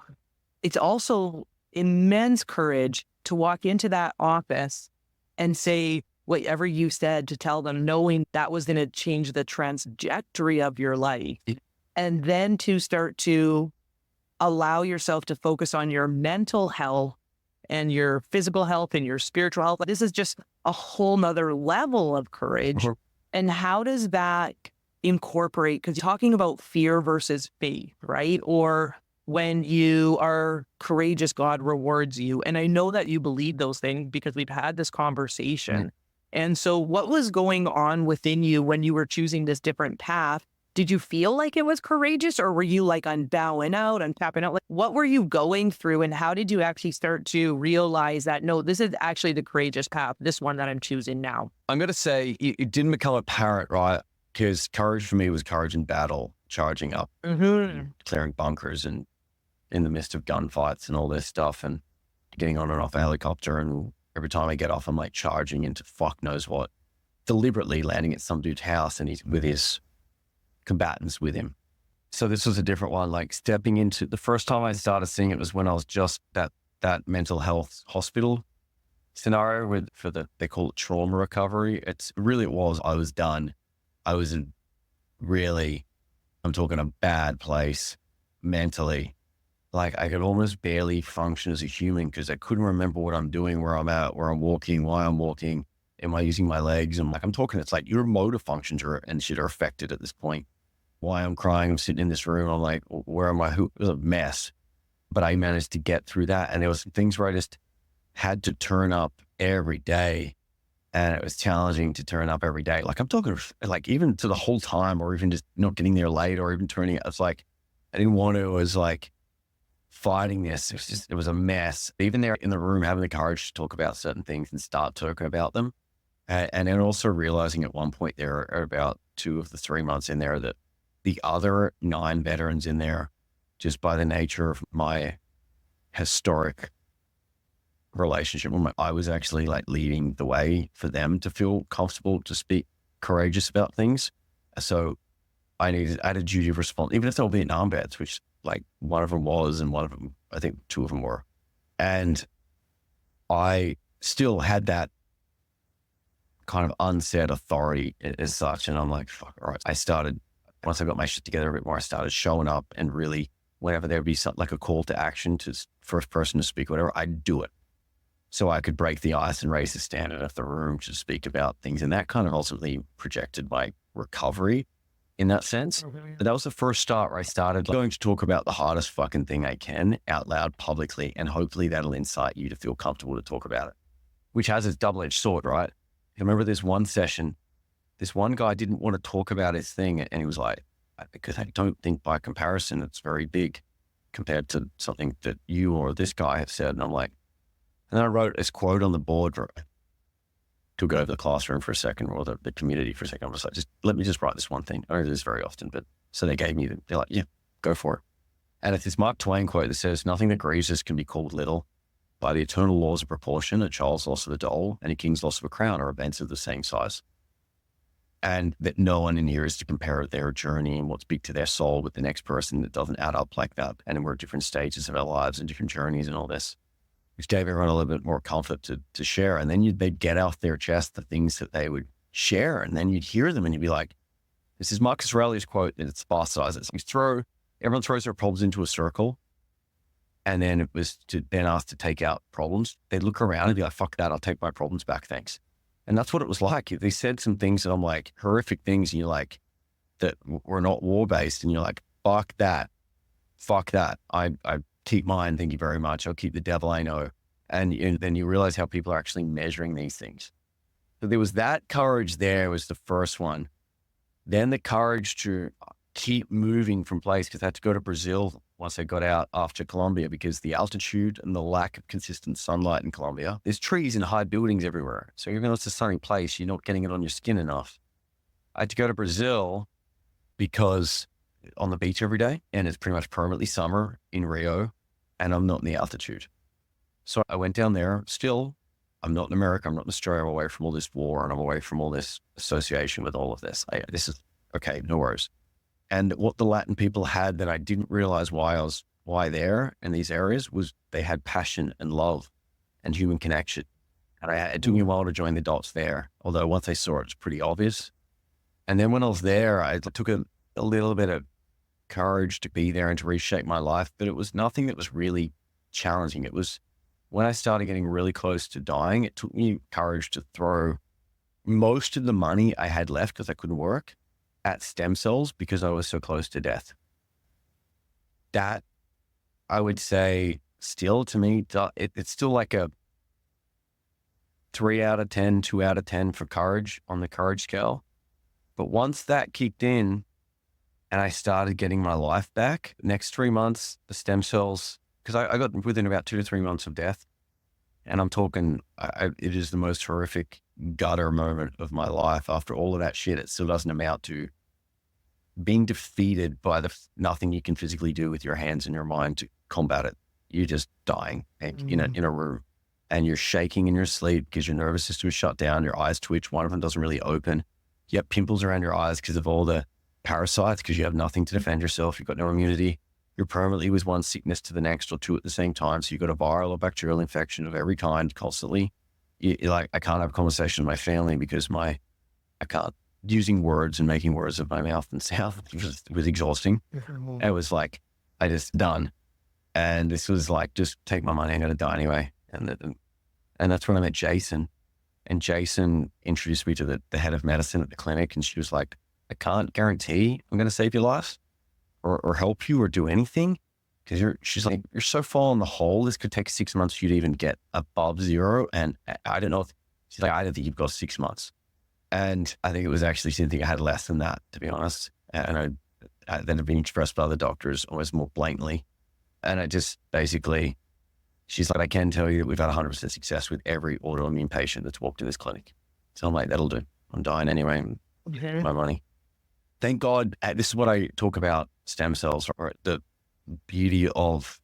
Speaker 2: it's also immense courage to walk into that office and say whatever you said, to tell them, knowing that was going to change the trajectory of your life. And then to start to allow yourself to focus on your mental health and your physical health and your spiritual health. This is just a whole nother level of courage.
Speaker 1: Mhm.
Speaker 2: And how does that incorporate? Because you're talking about fear versus faith, right? Or when you are courageous, God rewards you. And I know that you believe those things because we've had this conversation. And so what was going on within you when you were choosing this different path? Did you feel like it was courageous, or were you like, I'm bowing out, I'm tapping out? Like, what were you going through, and how did you actually start to realize that, no, this is actually the courageous path, this one that I'm choosing now?
Speaker 1: I'm going to say it didn't become apparent, right? Because courage for me was courage in battle, charging up, clearing bunkers and in the midst of gunfights and all this stuff, and getting on and off a helicopter. And every time I get off, I'm like charging into fuck knows what, deliberately landing at some dude's house and he's with his combatants with him. So this was a different one, like stepping into the first time I started seeing it was when I was just that mental health hospital scenario they call it trauma recovery. It was, I was done. I was in really, I'm talking a bad place mentally. Like I could almost barely function as a human because I couldn't remember what I'm doing, where I'm at, where I'm walking, why I'm walking. Am I using my legs? And like, I'm talking, it's like your motor functions and shit are affected at this point. Why I'm crying, I'm sitting in this room, I'm like, where am I? It was a mess. But I managed to get through that. And there was some things where I just had to turn up every day. And it was challenging to turn up every day. Like I'm talking like even to the whole time, or even just not getting there late, or even turning it. It's like, I didn't want to, it was like fighting this. It was a mess. Even there in the room, having the courage to talk about certain things and start talking about them. And then also realizing at one point there are about 2 of the 3 months in there that the other 9 veterans in there, just by the nature of my historic relationship with I was actually like leading the way for them to feel comfortable to speak courageous about things. So I had a duty of response, even if they were Vietnam vets, which like one of them was, and one of them, I think 2 of them were. And I still had that kind of unsaid authority as such. And I'm like, fuck, all right. Once I got my shit together a bit more, I started showing up, and really whenever there'd be something like a call to action to first person to speak, whatever, I'd do it. So I could break the ice and raise the standard of the room to speak about things. And that kind of ultimately projected my recovery in that sense. But that was the first start where I started going to talk about the hardest fucking thing I can out loud publicly. And hopefully that'll incite you to feel comfortable to talk about it, which has its double-edged sword, right? I remember this one session, this one guy didn't want to talk about his thing. And he was like, because I don't think by comparison, it's very big compared to something that you or this guy have said. And I'm like, and I wrote this quote on the board, took it over the classroom for a second, or the community for a second. I was like, let me just write this one thing. I don't do this very often, but so they gave me, they're like, yeah, go for it. And it's this Mark Twain quote that says, nothing that grieves us can be called little. By the eternal laws of proportion, a child's loss of a doll and a king's loss of a crown are events of the same size. And that no one in here is to compare their journey and what's big to their soul with the next person that doesn't add up like that. And we're at different stages of our lives and different journeys and all this, which gave everyone a little bit more comfort to share. And then they'd get off their chest the things that they would share. And then you'd hear them and you'd be like, this is Marcus Aurelius' quote, and it's boss sizes. Everyone throws their problems into a circle. And then it was then asked to take out problems. They'd look around and be like, fuck that, I'll take my problems back, thanks. And that's what it was like. They said some things that I'm like, horrific things, and you're like, that were not war-based, and you're like, fuck that. I keep mine, thank you very much. I'll keep the devil I know. And then you realize how people are actually measuring these things. So there was that courage there was the first one. Then the courage to keep moving from place, because I had to go to Brazil once I got out after Colombia, because the altitude and the lack of consistent sunlight in Colombia, there's trees and high buildings everywhere. So even though it's a sunny place, you're not getting it on your skin enough. I had to go to Brazil because on the beach every day, and it's pretty much permanently summer in Rio, and I'm not in the altitude. So I went down there. Still, I'm not in America, I'm not in Australia, I'm away from all this war, and I'm away from all this association with all of this. This is okay, no worries. And what the Latin people had that I didn't realize why there in these areas was they had passion and love and human connection. And it took me a while to join the dots there. Although once I saw it, it's pretty obvious. And then when I was there, I took a little bit of courage to be there and to reshape my life, but it was nothing that was really challenging. It was when I started getting really close to dying, it took me courage to throw most of the money I had left, because I couldn't work, at stem cells because I was so close to death. That, I would say, still to me, it's still like a 3 out of 10, 2 out of 10 for courage on the courage scale. But once that kicked in and I started getting my life back, next 3 months, the stem cells, because I got within about 2 to 3 months of death. And I'm talking, it is the most horrific gutter moment of my life. After all of that shit, it still doesn't amount to being defeated by nothing you can physically do with your hands and your mind to combat it. You're just dying in a room, and you're shaking in your sleep because your nervous system is shut down. Your eyes twitch. One of them doesn't really open. You have pimples around your eyes because of all the parasites, because you have nothing to defend yourself. You've got no immunity. You're permanently with one sickness to the next, or two at the same time. So you've got a viral or bacterial infection of every kind constantly. You're like, I can't have a conversation with my family because I can't. Using words and making words of my mouth and sound was exhausting. It was like, I just done. And this was like, just take my money, I'm going to die anyway. And that's when I met Jason. And Jason introduced me to the head of medicine at the clinic. And she was like, I can't guarantee I'm going to save your life or help you or do anything. Because she's like, you're so far in the hole. This could take 6 months for you to even get above zero. And I don't know. She's like, I don't think you've got 6 months. And I think it was actually, she didn't think I had less than that, to be honest. And I then had been expressed by other doctors almost more blatantly. And I just basically, she's like, I can tell you that we've had 100% success with every autoimmune patient that's walked in this clinic. So I'm like, that'll do. I'm dying anyway. My money. Thank God. This is what I talk about stem cells, or the beauty of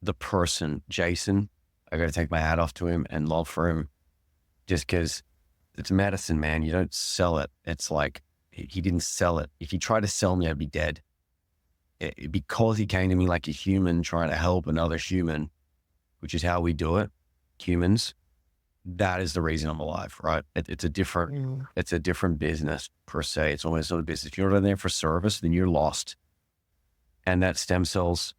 Speaker 1: the person, Jason. I got to take my hat off to him and love for him, just because it's medicine, man. You don't sell it. It's like, he didn't sell it. If he tried to sell me, I'd be dead. Because he came to me like a human trying to help another human, which is how we do it, humans. That is the reason I'm alive, right? It's a different business per se. It's almost not a business. If you're not there for service, then you're lost. And that stem cells,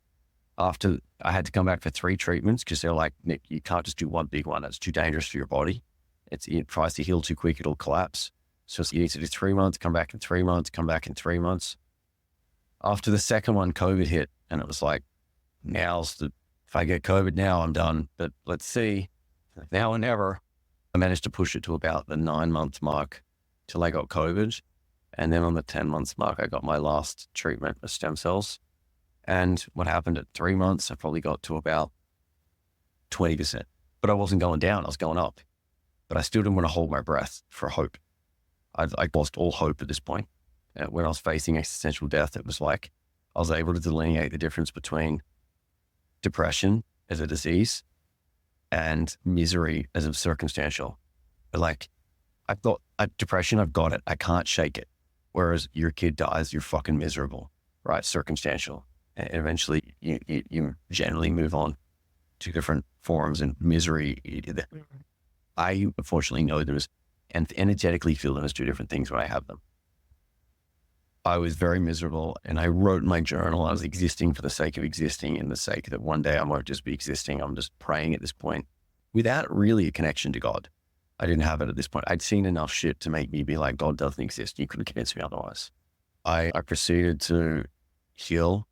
Speaker 1: after I had to come back for 3 treatments, because they're like, Nick, you can't just do one big one. That's too dangerous for your body. It tries to heal too quick, it'll collapse. So you need to do 3 months, come back in 3 months, come back in 3 months. After the second one, COVID hit, and it was like, if I get COVID now, I'm done. But let's see, now or never. I managed to push it to about the 9-month mark till I got COVID. And then on the 10-month mark, I got my last treatment of stem cells. And what happened at 3 months, I probably got to about 20%. But I wasn't going down, I was going up. But I still didn't want to hold my breath for hope. I lost all hope at this point. When I was facing existential death, it was like I was able to delineate the difference between depression as a disease and misery as a circumstantial. But like, I've got depression, I've got it. I can't shake it. Whereas your kid dies, you're fucking miserable, right? Circumstantial. And eventually you generally move on to different forms, and misery. I unfortunately know and energetically feel them as 2 different things when I have them. I was very miserable, and I wrote in my journal, I was existing for the sake of existing, in the sake that one day I won't just be existing. I'm just praying at this point without really a connection to God. I didn't have it at this point. I'd seen enough shit to make me be like, God doesn't exist. You couldn't convince me otherwise. I proceeded to heal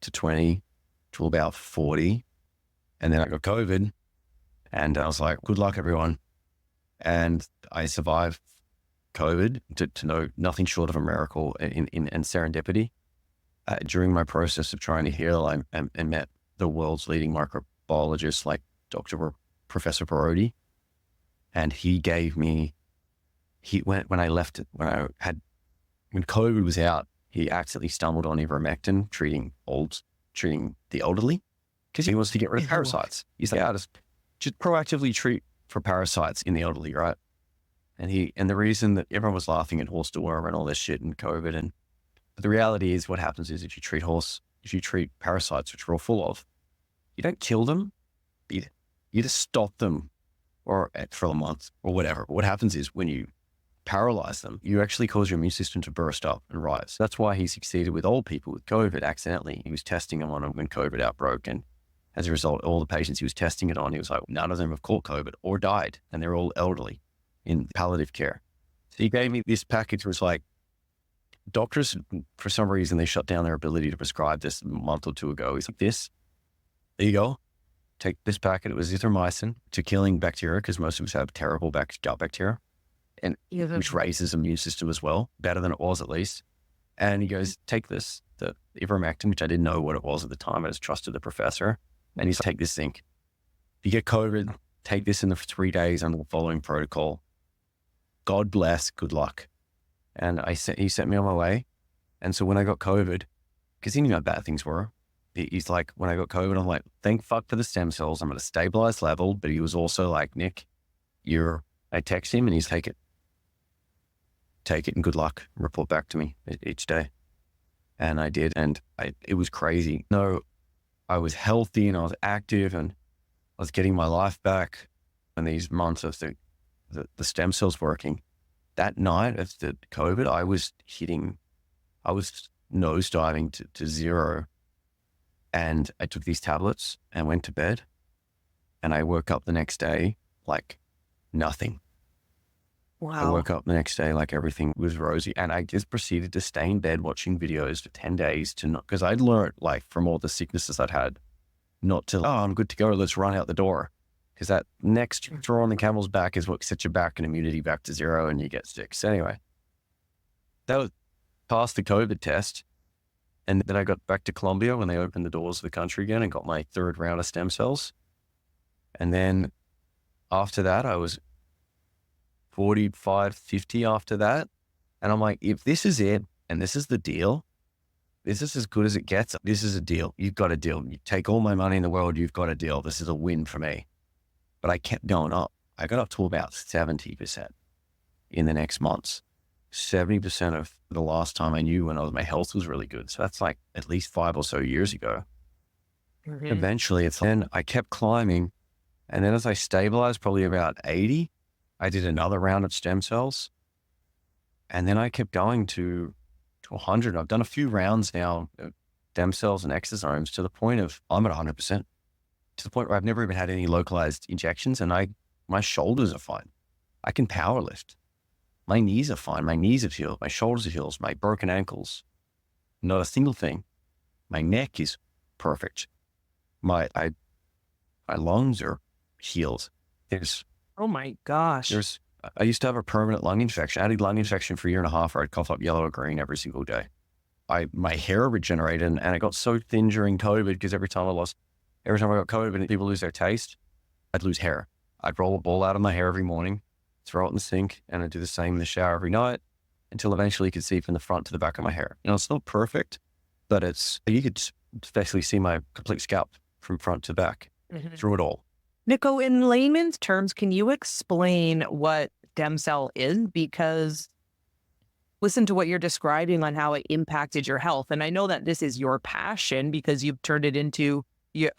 Speaker 1: to 20 to about 40. And then I got COVID, and I was like, good luck, everyone. And I survived COVID to know nothing short of a miracle and serendipity. During my process of trying to heal, I met the world's leading microbiologist, like Professor Parodi. And he gave me, when COVID was out, he accidentally stumbled on ivermectin, treating the elderly, because he wants to get rid of parasites. He's like, just proactively treat for parasites in the elderly, right? And the reason that everyone was laughing at horse deworm and all this shit and COVID, but the reality is, what happens is, if you treat parasites, which we're all full of, you don't kill them, you just stop them for a month or whatever. But what happens is, when you paralyze them. You actually cause your immune system to burst up and rise. That's why he succeeded with old people with COVID accidentally. He was testing them on them when COVID outbroke. And as a result, all the patients he was testing it on, he was like, none of them have caught COVID or died. And they're all elderly in palliative care. So he gave me this package, was like, doctors, for some reason, they shut down their ability to prescribe this a month or two ago. He's like, there you go. Take this packet. It was azithromycin to killing bacteria, because most of us have terrible gut bacteria, and which raises the immune system as well, better than it was at least. And he goes, take this, the ivermectin, which I didn't know what it was at the time. I just trusted the professor. And he's like, take this zinc. If you get COVID, take this in the 3 days under the following protocol. God bless, good luck. And he sent me on my way. And so when I got COVID, because he knew how bad things were, he's like, when I got COVID, I'm like, thank fuck for the stem cells. I'm at a stabilized level. But he was also like, Nick, I text him and he's take it and good luck. Report back to me each day. And I did. And it was crazy. No, I was healthy and I was active and I was getting my life back. And these months of the stem cells working, that night of the COVID, I was nosediving to zero. And I took these tablets and went to bed. And I woke up the next day like nothing.
Speaker 2: Wow.
Speaker 1: I woke up the next day like everything was rosy. And I just proceeded to stay in bed watching videos for 10 days because I'd learned like from all the sicknesses I'd had, not to, I'm good to go, let's run out the door. Because that next draw on the camel's back is what sets your back and immunity back to zero and you get sick. So anyway, that was past the COVID test. And then I got back to Colombia when they opened the doors of the country again and got my third round of stem cells. And then after that, I was 45, 50 after that. And I'm like, if this is it, and this is the deal, this is as good as it gets. This is a deal. You've got a deal. You take all my money in the world, you've got a deal. This is a win for me. But I kept going up. I got up to about 70% in the next months. 70% of the last time I knew when my health was really good. So that's like at least 5 or so years ago. Mm-hmm. Eventually, then I kept climbing. And then as I stabilized probably about 80, I did another round of stem cells. And then I kept going to 100. I've done a few rounds now of stem cells and exosomes to the point of I'm at 100%. To the point where I've never even had any localized injections and my shoulders are fine. I can power lift. My knees are fine. My knees have healed. My shoulders have healed. My broken ankles, not a single thing. My neck is perfect. My lungs are healed.
Speaker 2: Oh my gosh.
Speaker 1: I used to have a permanent lung infection. I had a lung infection for a year and a half where I'd cough up yellow or green every single day. My hair regenerated and I got so thin during COVID because every time I got COVID and people lose their taste, I'd lose hair. I'd roll a ball out of my hair every morning, throw it in the sink, and I'd do the same in the shower every night until eventually you could see from the front to the back of my hair. It's not perfect, but you could especially see my complete scalp from front to back through it all.
Speaker 2: Nico, in layman's terms, can you explain what stem cell is? Because listen to what you're describing on how it impacted your health. And I know that this is your passion because you've turned it into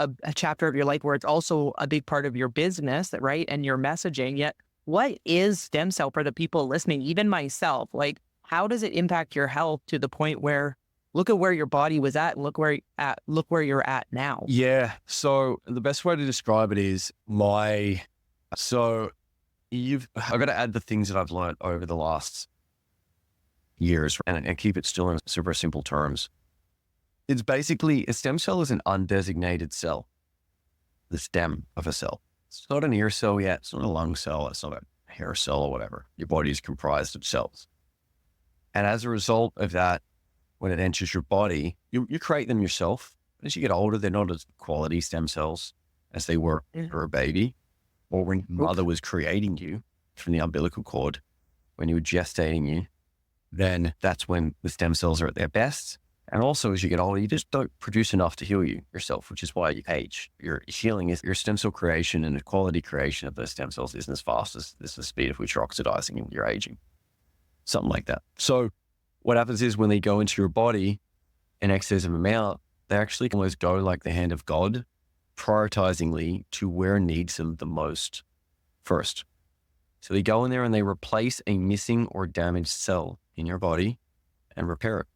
Speaker 2: a chapter of your life where it's also a big part of your business, right? And your messaging. Yet, what is stem cell for the people listening, even myself? Like, how does it impact your health to the point where look at where your body was at and look where you're at now?
Speaker 1: Yeah. So the best way to describe it is I've got to add the things that I've learned over the last years and keep it still in super simple terms. It's basically a stem cell is an undesignated cell, the stem of a cell. It's not an ear cell yet. It's not a lung cell. It's not a hair cell or whatever. Your body is comprised of cells. And as a result of that, when it enters your body, you create them yourself. As you get older, they're not as quality stem cells as they were for a baby or when mother was creating you from the umbilical cord, when you were gestating you, then that's when the stem cells are at their best. And also as you get older, you just don't produce enough to heal you yourself, which is why you age. Your healing is your stem cell creation and the quality creation of those stem cells isn't as fast as the speed of which you're oxidizing and you're aging. Something like that. So what happens is when they go into your body in excessive amount, they actually almost go like the hand of God, prioritizingly to where it needs them the most first. So they go in there and they replace a missing or damaged cell in your body and repair it.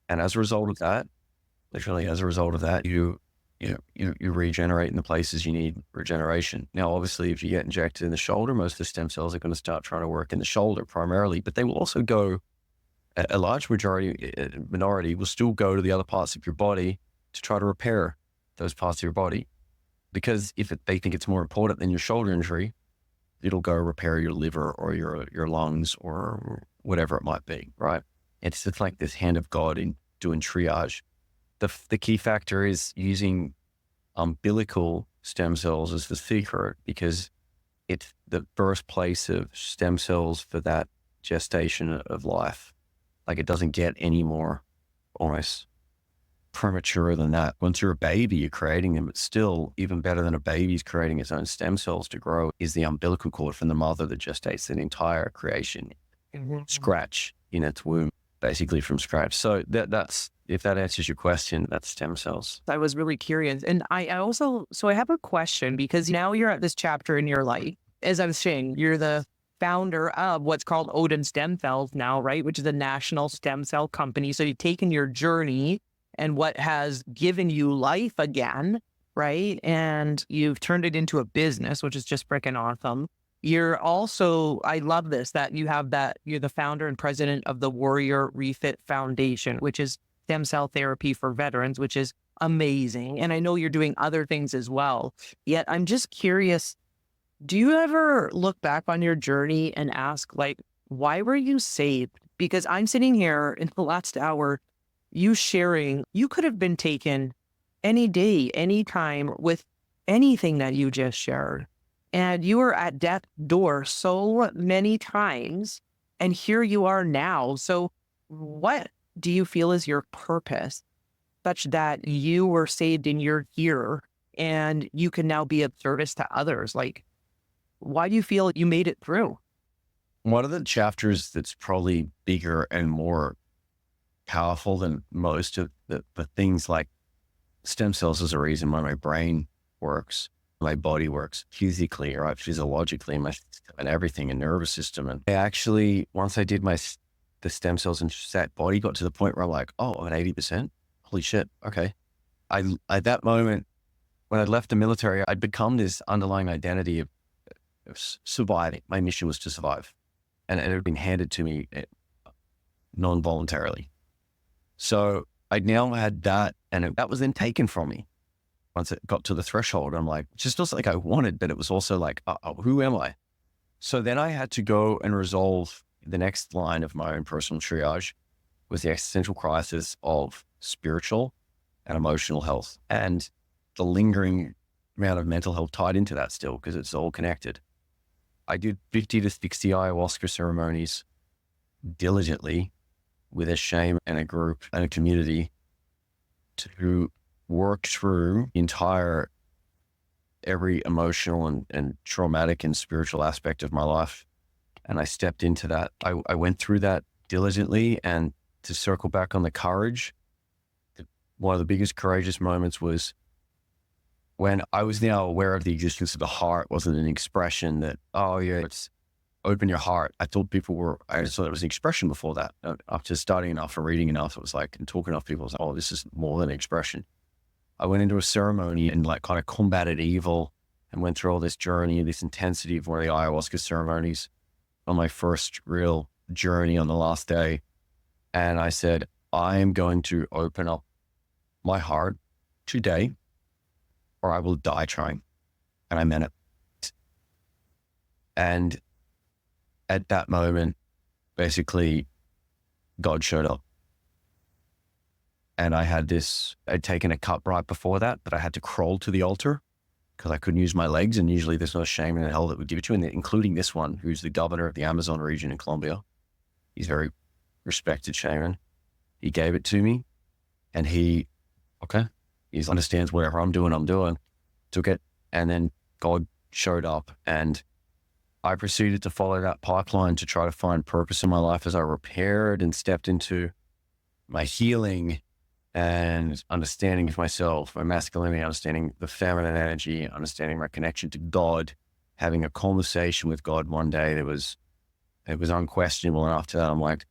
Speaker 1: And as a result of that, literally as a result of that, you regenerate in the places you need regeneration. Now, obviously, if you get injected in the shoulder, most of the stem cells are going to start trying to work in the shoulder primarily, but they will also go, a large minority will still go to the other parts of your body to try to repair those parts of your body. Because if they think it's more important than your shoulder injury, it'll go repair your liver or your lungs or whatever it might be, right? It's just like this hand of God in doing triage. The key factor is using umbilical stem cells as the secret, because it's the birthplace of stem cells for that gestation of life. Like, it doesn't get any more almost premature than that. Once you're a baby, you're creating them, but still even better than a baby's creating its own stem cells to grow is the umbilical cord from the mother that gestates an entire creation, scratch in its womb, basically from scratch. So that's, if that answers your question, that's stem cells.
Speaker 2: I was really curious. And I have a question, because now you're at this chapter in your life. As I was saying, you're the founder of what's called Odin Stem Cells now, right? Which is a national stem cell company. So you've taken your journey and what has given you life again, right? And you've turned it into a business, which is just freaking awesome. You're also, I love this, that you're the founder and president of the Warrior Refit Foundation, which is stem cell therapy for veterans, which is amazing. And I know you're doing other things as well. Yet I'm just curious, do you ever look back on your journey and ask, like, why were you saved? Because I'm sitting here in the last hour, you sharing, you could have been taken any day, any time with anything that you just shared. And you were at death's door so many times, and here you are now. So what do you feel is your purpose, such that you were saved and you're here and you can now be of service to others? Like, why do you feel you made it through?
Speaker 1: One of the chapters that's probably bigger and more powerful than most of the things, like stem cells, is a reason why my brain works, my body works physically, right? Physiologically, and everything, and nervous system. And I actually, once I did the stem cells and that body, got to the point where I'm like, oh, I'm at 80%. Holy shit. Okay. At that moment, when I left the military, I'd become this underlying identity of surviving. My mission was to survive. And it had been handed to me non-voluntarily. So I now had that, and that was then taken from me. Once it got to the threshold, I'm like, just not like I wanted, but it was also like, who am I? So then I had to go and resolve the next line of my own personal triage, was the existential crisis of spiritual and emotional health, and the lingering amount of mental health tied into that still, because it's all connected. I did 50 to 60 ayahuasca ceremonies diligently with a shaman and a group and a community to work through every emotional and traumatic and spiritual aspect of my life. And I stepped into that. I went through that diligently. And to circle back on the courage, one of the biggest courageous moments was when I was now aware of the existence of the heart. Wasn't an expression that, oh yeah, it's open your heart. I thought I just thought it was an expression before that. After studying enough and reading enough, it was like, and talking enough people, it was like, oh, this is more than an expression. I went into a ceremony and like kind of combated evil and went through all this journey, this intensity of one of the ayahuasca ceremonies on my first real journey on the last day. And I said, I am going to open up my heart today, or I will die trying. And I meant it. And at that moment, basically, God showed up. And I'd taken a cup right before that, but I had to crawl to the altar because I couldn't use my legs. And usually there's no shaman in hell that would give it to you, including this one, who's the governor of the Amazon region in Colombia. He's a very respected shaman. He gave it to me, and he understands whatever I'm doing, took it. And then God showed up, and I proceeded to follow that pipeline to try to find purpose in my life as I repaired and stepped into my healing and understanding of myself, my masculinity, understanding the feminine energy, understanding my connection to God, having a conversation with God one day it was unquestionable. And after that, I'm like,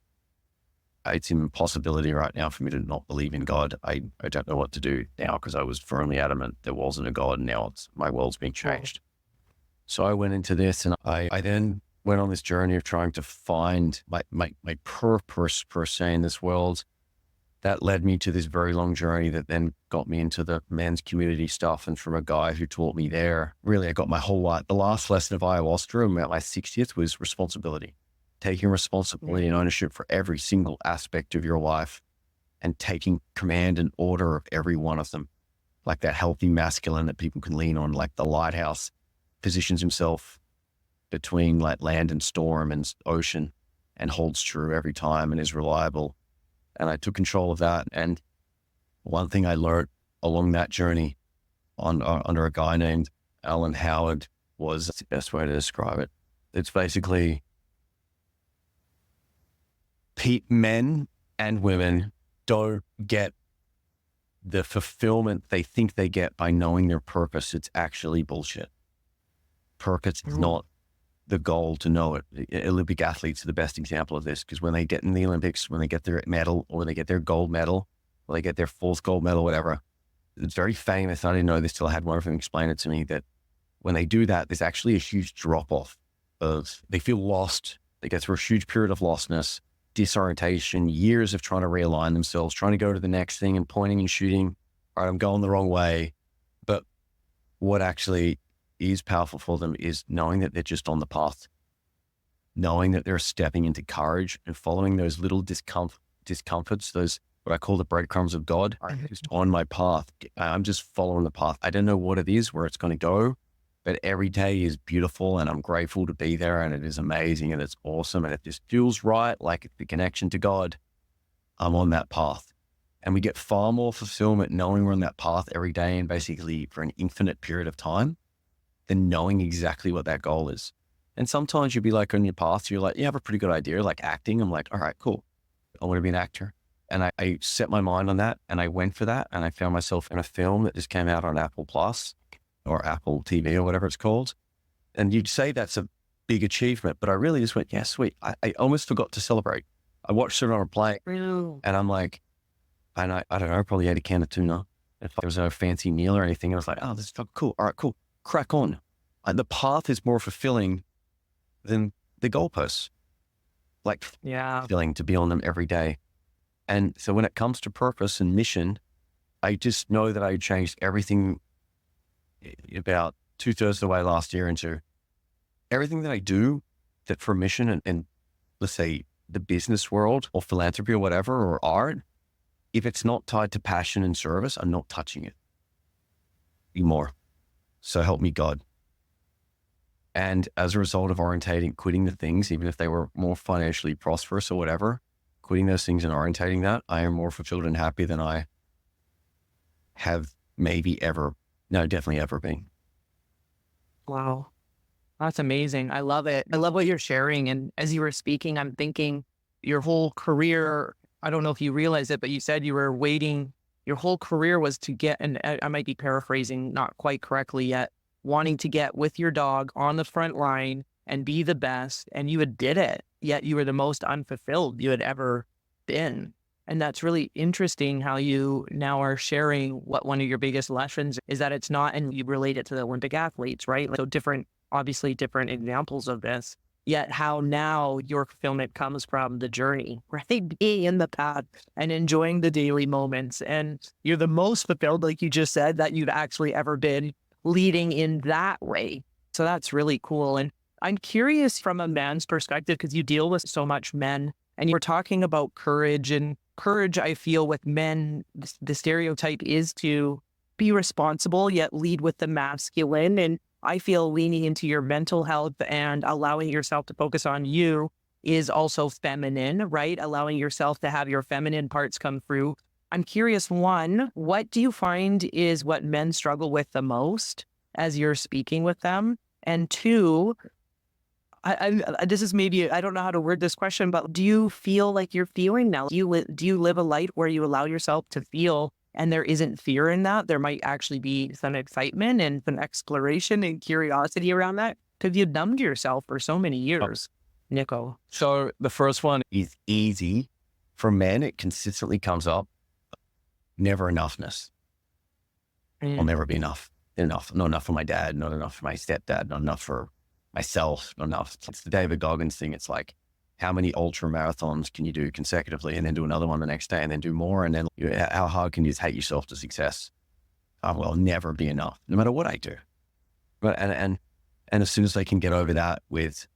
Speaker 1: it's an impossibility right now for me to not believe in God. I don't know what to do now because I was firmly adamant there wasn't a God, and now my world's being changed. So I went into this, and I then went on this journey of trying to find my purpose per se in this world. That led me to this very long journey that then got me into the men's community stuff. And from a guy who taught me there, really, I got my whole life. The last lesson of ayahuasca at my 60th was responsibility, taking responsibility and ownership for every single aspect of your life and taking command and order of every one of them. Like that healthy masculine that people can lean on, like the lighthouse positions himself between like land and storm and ocean and holds true every time and is reliable. And I took control of that. And one thing I learned along that journey under a guy named Alan Howard was, that's the best way to describe it. It's basically men and women don't get the fulfillment they think they get by knowing their purpose. It's actually bullshit. Purpose is not the goal to know it. Olympic athletes are the best example of this, because when they get in the Olympics, when they get their medal or they get their gold medal or they get their fourth gold medal, whatever, it's very famous. I didn't know this till I had one of them explain it to me, that when they do that, there's actually a huge drop off of, they feel lost. They go through a huge period of lostness, disorientation, years of trying to realign themselves, trying to go to the next thing and pointing and shooting. All right, I'm going the wrong way. But what actually is powerful for them is knowing that they're just on the path, knowing that they're stepping into courage and following those little discomforts, those what I call the breadcrumbs of God. I'm just on my path. I'm just following the path. I don't know what it is, where it's going to go, but every day is beautiful and I'm grateful to be there, and it is amazing and it's awesome. And it just feels right, like the connection to God. I'm on that path. And we get far more fulfillment knowing we're on that path every day and basically for an infinite period of time than knowing exactly what that goal is. And sometimes you'll be like on your path, you're like, you have a pretty good idea, like acting. I'm like, all right, cool. I want to be an actor. And I set my mind on that and I went for that. And I found myself in a film that just came out on Apple Plus or Apple TV or whatever it's called. And you'd say that's a big achievement, but I really just went, yeah, sweet. I almost forgot to celebrate. I watched it on a plane and I'm like, and I don't know, I probably ate a can of tuna. If there was no fancy meal or anything, I was like, oh, this is cool. All right, cool. Crack on. The path is more fulfilling than the goalposts. Like, fulfilling to be on them every day. And so when it comes to purpose and mission, I just know that I changed everything about 2/3 of the way last year into everything that I do that for mission and let's say the business world or philanthropy or whatever, or art, if it's not tied to passion and service, I'm not touching it anymore. So help me God. And as a result of quitting the things, even if they were more financially prosperous or whatever, quitting those things and orientating that, I am more fulfilled and happy than I have definitely ever been.
Speaker 2: Wow. That's amazing. I love it. I love what you're sharing. And as you were speaking, I'm thinking your whole career, I don't know if you realize it, but you said you were waiting. Your whole career was to get, and I might be paraphrasing not quite correctly yet, wanting to get with your dog on the front line and be the best. And you did it, yet you were the most unfulfilled you had ever been. And that's really interesting how you now are sharing what one of your biggest lessons is, that it's not, and you relate it to the Olympic athletes, right? So obviously different examples of this, yet how now your fulfillment comes from the journey, right? Being in the path and enjoying the daily moments. And you're the most fulfilled, like you just said, that you've actually ever been leading in that way. So that's really cool. And I'm curious from a man's perspective, because you deal with so much men and you're talking about courage, and courage, I feel with men, the stereotype is to be responsible, yet lead with the masculine. And I feel leaning into your mental health and allowing yourself to focus on you is also feminine, right? Allowing yourself to have your feminine parts come through. I'm curious, one, what do you find is what men struggle with the most as you're speaking with them? And two, this is maybe, I don't know how to word this question, but do you feel like you're feeling now? Do you live a life where you allow yourself to feel and there isn't fear in that? There might actually be some excitement and some exploration and curiosity around that. Because you numbed yourself for so many
Speaker 1: Oh,
Speaker 2: years, Nico.
Speaker 1: so the first one is easy. For men, it consistently comes up. Never enoughness. I'll
Speaker 2: Mm.
Speaker 1: never be enough. Enough. Not enough for my dad, not enough for my stepdad, not enough for myself, not enough. It's the David Goggins thing. It's like, how many ultra marathons can you do consecutively and then do another one the next day and then do more? And then how hard can you hate yourself to success? Well, never be enough, no matter what I do. But, and as soon as they can get over that with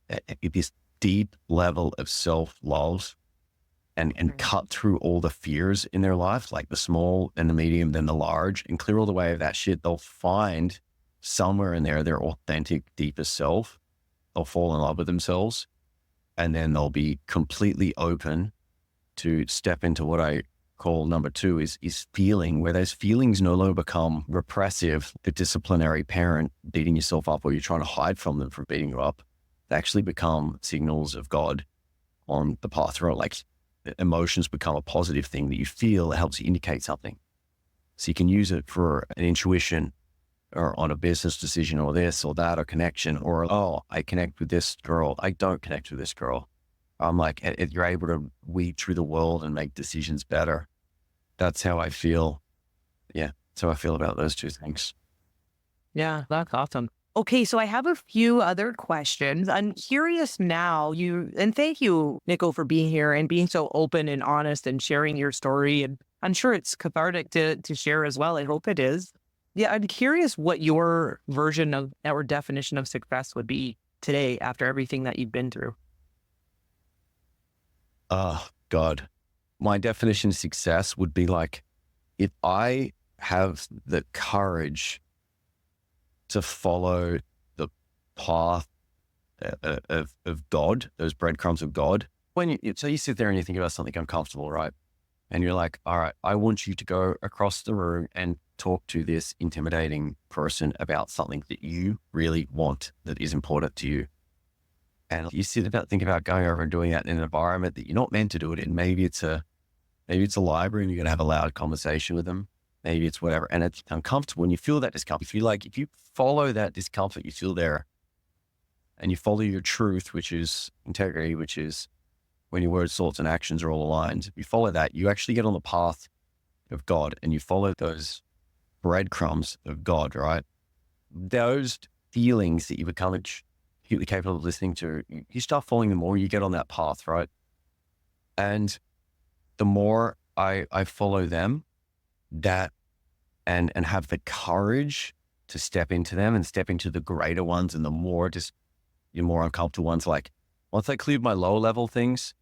Speaker 1: this deep level of self-love and cut through all the fears in their life, like the small and the medium, then the large, and clear all the way of that shit, they'll find somewhere in there their authentic, deepest self. They'll fall in love with themselves, and then they'll be completely open to step into what I call number two is feeling, where those feelings no longer become repressive, the disciplinary parent beating yourself up, or you're trying to hide from them from beating you up. They actually become signals of God on the path through. Like, emotions become a positive thing that you feel. It helps you indicate something. So you can use it for an intuition or on a business decision or this or that or connection, or, oh, I connect with this girl. I don't connect with this girl. I'm like, you're able to weed through the world and make decisions better. That's how I feel. Yeah. That's how I feel about those two things.
Speaker 2: Yeah, that's awesome. Okay, so I have a few other questions. I'm curious now, and thank you, Nico, for being here and being so open and honest and sharing your story. And I'm sure it's cathartic to share as well. I hope it is. Yeah, I'm curious what your version of or definition of success would be today after everything that you've been through.
Speaker 1: Oh, God. My definition of success would be like, if I have the courage to follow the path of God, those breadcrumbs of God. So you sit there and you think about something uncomfortable, right? And you're like, all right, I want you to go across the room and talk to this intimidating person about something that you really want, that is important to you. And you think about going over and doing that in an environment that you're not meant to do it in. Maybe it's a library and you're going to have a loud conversation with them. Maybe it's whatever. And it's uncomfortable and you feel that discomfort. If you follow that discomfort, you feel there, and you follow your truth, which is integrity, which is when your words, thoughts, and actions are all aligned. If you follow that, you actually get on the path of God and you follow those breadcrumbs of God, right? Those feelings that you become acutely capable of listening to, you start following them more, you get on that path, right? And the more I follow them, that and have the courage to step into them and step into the greater ones, and the more uncomfortable ones. Like, once I cleared my lower level things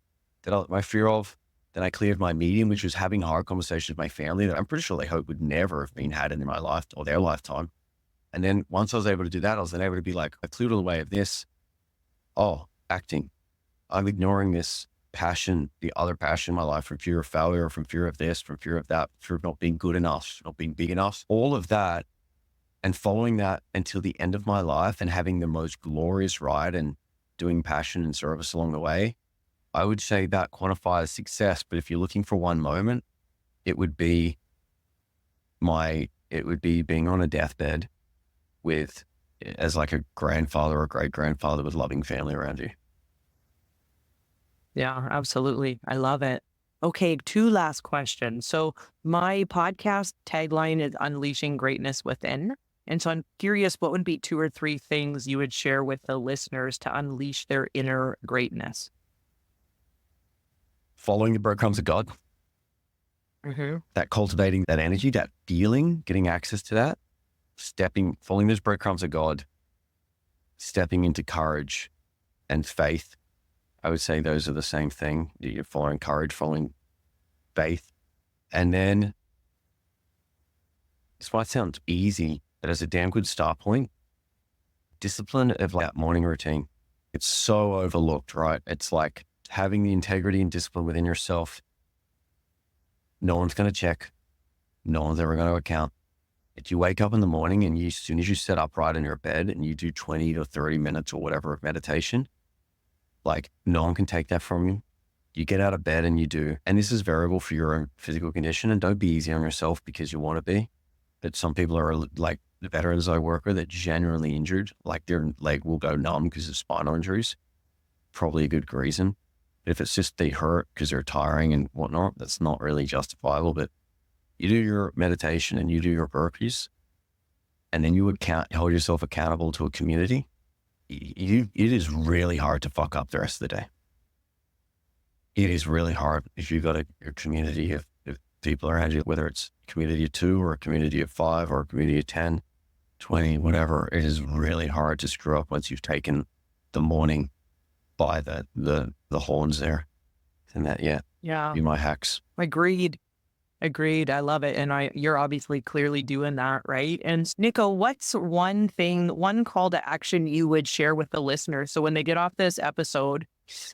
Speaker 1: that my fear of, then I cleared my medium, which was having hard conversations with my family that I'm pretty sure they hope would never have been had in my life or their lifetime. And then once I was able to do that, I was then able to be like, I cleared all the way of this. Oh, acting. I'm ignoring this passion, the other passion in my life, from fear of failure, from fear of this, from fear of that, fear of not being good enough, not being big enough, all of that, and following that until the end of my life and having the most glorious ride and doing passion and service along the way. I would say that quantifies success. But if you're looking for one moment, it would be being on a deathbed as like a grandfather or great grandfather with loving family around you.
Speaker 2: Yeah, absolutely. I love it. Okay, two last questions. So my podcast tagline is Unleashing Greatness Within. And so I'm curious, what would be 2 or 3 things you would share with the listeners to unleash their inner greatness?
Speaker 1: Following the breadcrumbs of God, that cultivating that energy, that feeling, getting access to that, following those breadcrumbs of God, stepping into courage and faith. I would say those are the same thing. You're following courage, following faith. And then, this might sound easy, but as a damn good start point, discipline of that morning routine. It's so overlooked, right? It's like having the integrity and discipline within yourself. No one's going to check. No one's ever going to account. If you wake up in the morning and as soon as you sit upright in your bed and you do 20 to 30 minutes or whatever of meditation, like, no one can take that from you. You get out of bed and you do. And this is variable for your own physical condition. And don't be easy on yourself because you want to be. But some people are like, the veterans I work with that genuinely injured, like their leg will go numb because of spinal injuries, probably a good reason. If it's just they hurt because they're tiring and whatnot, that's not really justifiable. But you do your meditation and you do your burpees, and then you hold yourself accountable to a community. It is really hard to fuck up the rest of the day. It is really hard if you've got a community of people around you, whether it's a community of 2 or a community of 5 or a community of 10, 20, whatever. It is really hard to screw up once you've taken the morning by the horns there. And that,
Speaker 2: Yeah.
Speaker 1: be my hacks.
Speaker 2: Agreed. I love it. And you're obviously clearly doing that, right? And Nico, what's one call to action you would share with the listeners? So when they get off this episode,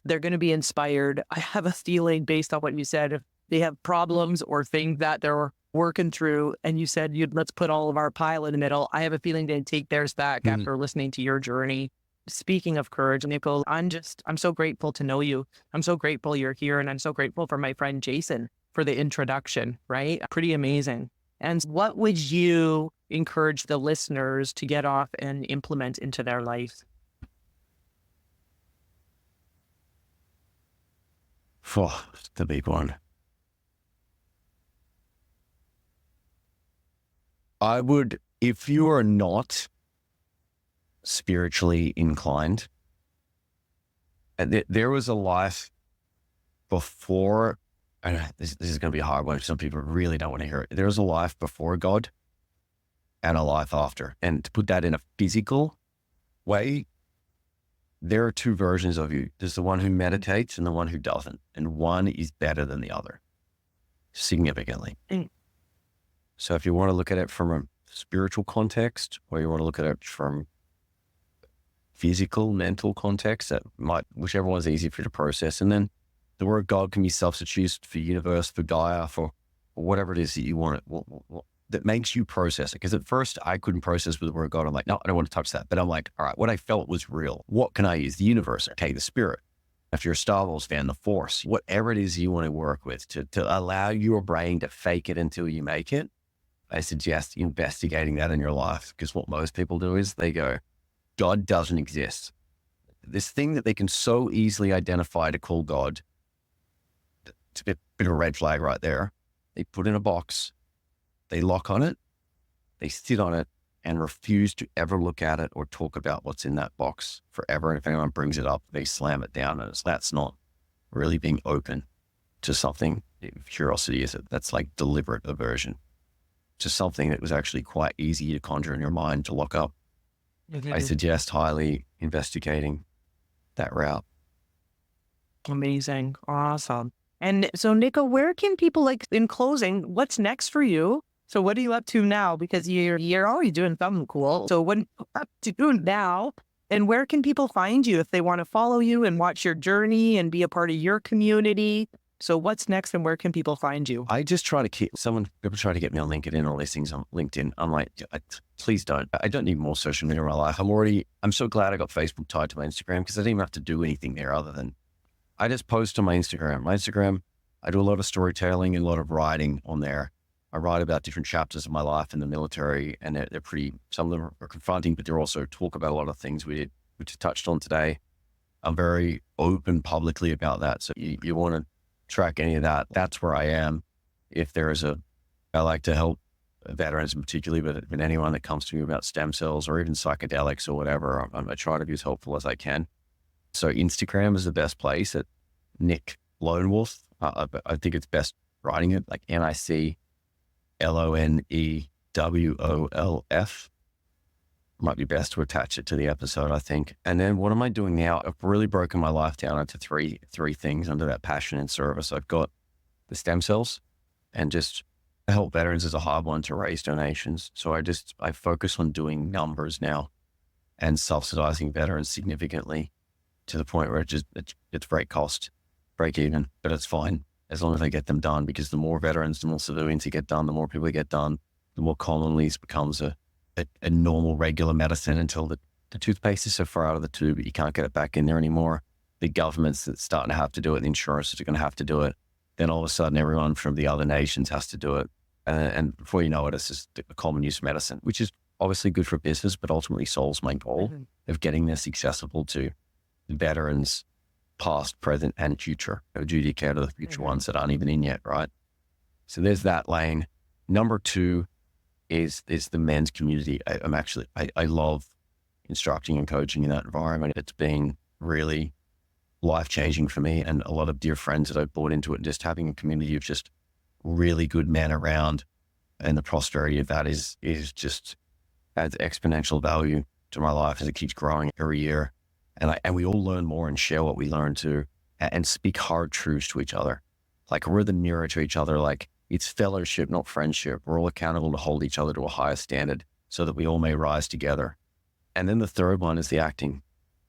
Speaker 2: they're going to be inspired. I have a feeling based on what you said, if they have problems or things that they're working through, and you said, let's put all of our pile in the middle. I have a feeling they'd take theirs back after listening to your journey. Speaking of courage, Nico, I'm so grateful to know you. I'm so grateful you're here. And I'm so grateful for my friend Jason for the introduction, right? Pretty amazing. And what would you encourage the listeners to get off and implement into their life?
Speaker 1: The big one. I would, if you are not spiritually inclined, there was a life before, and this is going to be a hard one. Some people really don't want to hear it. There was a life before God and a life after. And to put that in a physical way, there are 2 versions of you. There's the one who meditates and the one who doesn't. And one is better than the other, significantly. So if you want to look at it from a spiritual context, or you want to look at it from physical, mental context, whichever one's easy for you to process. And then the word God can be substituted for universe, for Gaia, for whatever it is that you want it, that makes you process it. Because at first I couldn't process with the word God. I'm like, no, I don't want to touch that. But I'm like, all right, what I felt was real. What can I use? The universe, okay, the spirit. If you're a Star Wars fan, the force, whatever it is you want to work with to allow your brain to fake it until you make it. I suggest investigating that in your life, because what most people do is they go, God doesn't exist. This thing that they can so easily identify to call God, it's a bit of a red flag right there. They put in a box, they lock on it, they sit on it and refuse to ever look at it or talk about what's in that box forever. And if anyone brings it up, they slam it down. And that's not really being open to something. Curiosity is that's like deliberate aversion to something that was actually quite easy to conjure in your mind to lock up. I suggest highly investigating that route.
Speaker 2: Amazing. Awesome. And so, Nico, where can people, like, in closing, what's next for you? So what are you up to now? Because you're already doing something cool. So what are you up to now? And where can people find you if they want to follow you and watch your journey and be a part of your community? So what's next and where can people find you?
Speaker 1: I just try to people try to get me on LinkedIn or listings on LinkedIn. I'm like, please don't. I don't need more social media in my life. I'm so glad I got Facebook tied to my Instagram, because I didn't even have to do anything there other than I just post on my Instagram. My Instagram, I do a lot of storytelling and a lot of writing on there. I write about different chapters of my life in the military, and they're pretty, some of them are confronting, but they're also talk about a lot of things we just touched on today. I'm very open publicly about that. So you want to track any of that, that's where I am. If I like to help veterans particularly, but anyone that comes to me about stem cells or even psychedelics or whatever, I try to be as helpful as I can. So Instagram is the best place at Nick Lone Wolf. I think it's best writing it like NICLONEWOLF. Might be best to attach it to the episode, I think. And then what am I doing now? I've really broken my life down into three things under that passion and service. I've got the stem cells, and just help veterans is a hard one to raise donations. So I focus on doing numbers now and subsidizing veterans significantly to the point where it's break cost, break even, but it's fine as long as I get them done, because the more veterans, the more civilians you get done, the more people you get done, the more commonly it becomes a normal, regular medicine until the toothpaste is so far out of the tube, you can't get it back in there anymore. The government's that's starting to have to do it. The insurances are going to have to do it. Then all of a sudden, everyone from the other nations has to do it. And before you know it, it's just a common use medicine, which is obviously good for business, but ultimately solves my goal
Speaker 2: Mhm.
Speaker 1: of getting this accessible to veterans, past, present, and future. Duty care to the future ones that aren't even in yet, right? So there's that lane. Number two is the men's community. I love instructing and coaching in that environment. It's been really life-changing for me, and a lot of dear friends that I've brought into it, and just having a community of just really good men around, and the prosperity of that is just adds exponential value to my life as it keeps growing every year. And we all learn more and share what we learn too, and speak hard truths to each other. Like, we're the mirror to each other. Like, it's fellowship, not friendship. We're all accountable to hold each other to a higher standard so that we all may rise together. And then the third one is the acting.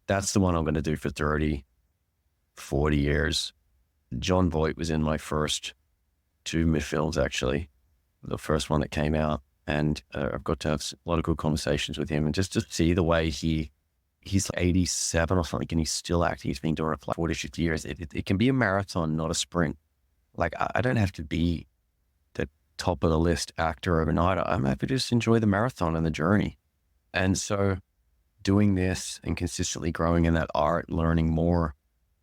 Speaker 1: That's the one I'm going to do for 30, 40 years. John Voight was in my first two mid-films, actually, the first one that came out. And I've got to have a lot of good conversations with him, and just to see the way he's 87 or something, and he's still acting. He's been doing it for like 40, 50 years. It can be a marathon, not a sprint. Like, I don't have to be the top of the list actor overnight. I'm happy to just enjoy the marathon and the journey. And so doing this and consistently growing in that art, learning more,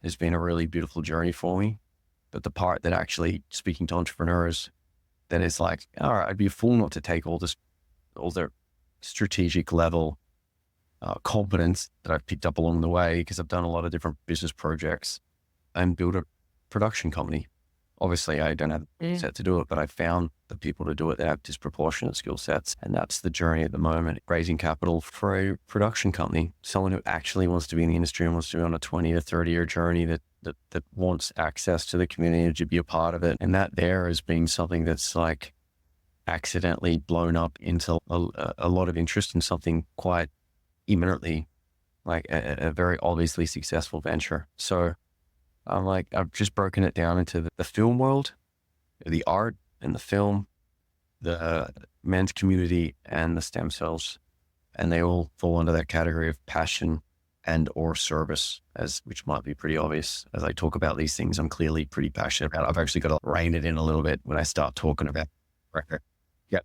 Speaker 1: has been a really beautiful journey for me. But the part that actually, speaking to entrepreneurs, that is like, all right, I'd be a fool not to take all their strategic level competence that I've picked up along the way, because I've done a lot of different business projects and built a production company. Obviously, I don't have the set to do it, but I found the people to do it that have disproportionate skill sets. And that's the journey at the moment, raising capital for a production company, someone who actually wants to be in the industry and wants to be on a 20 to 30 year journey, that wants access to the community to be a part of it. And that there has been something that's like accidentally blown up into a lot of interest in something quite imminently, like a very obviously successful venture. So I'm like, I've just broken it down into the film world, the art and the film, the men's community, and the stem cells. And they all fall under that category of passion and or service, which might be pretty obvious. As I talk about these things, I'm clearly pretty passionate about it. I've actually got to rein it in a little bit when I start talking about record. Yeah.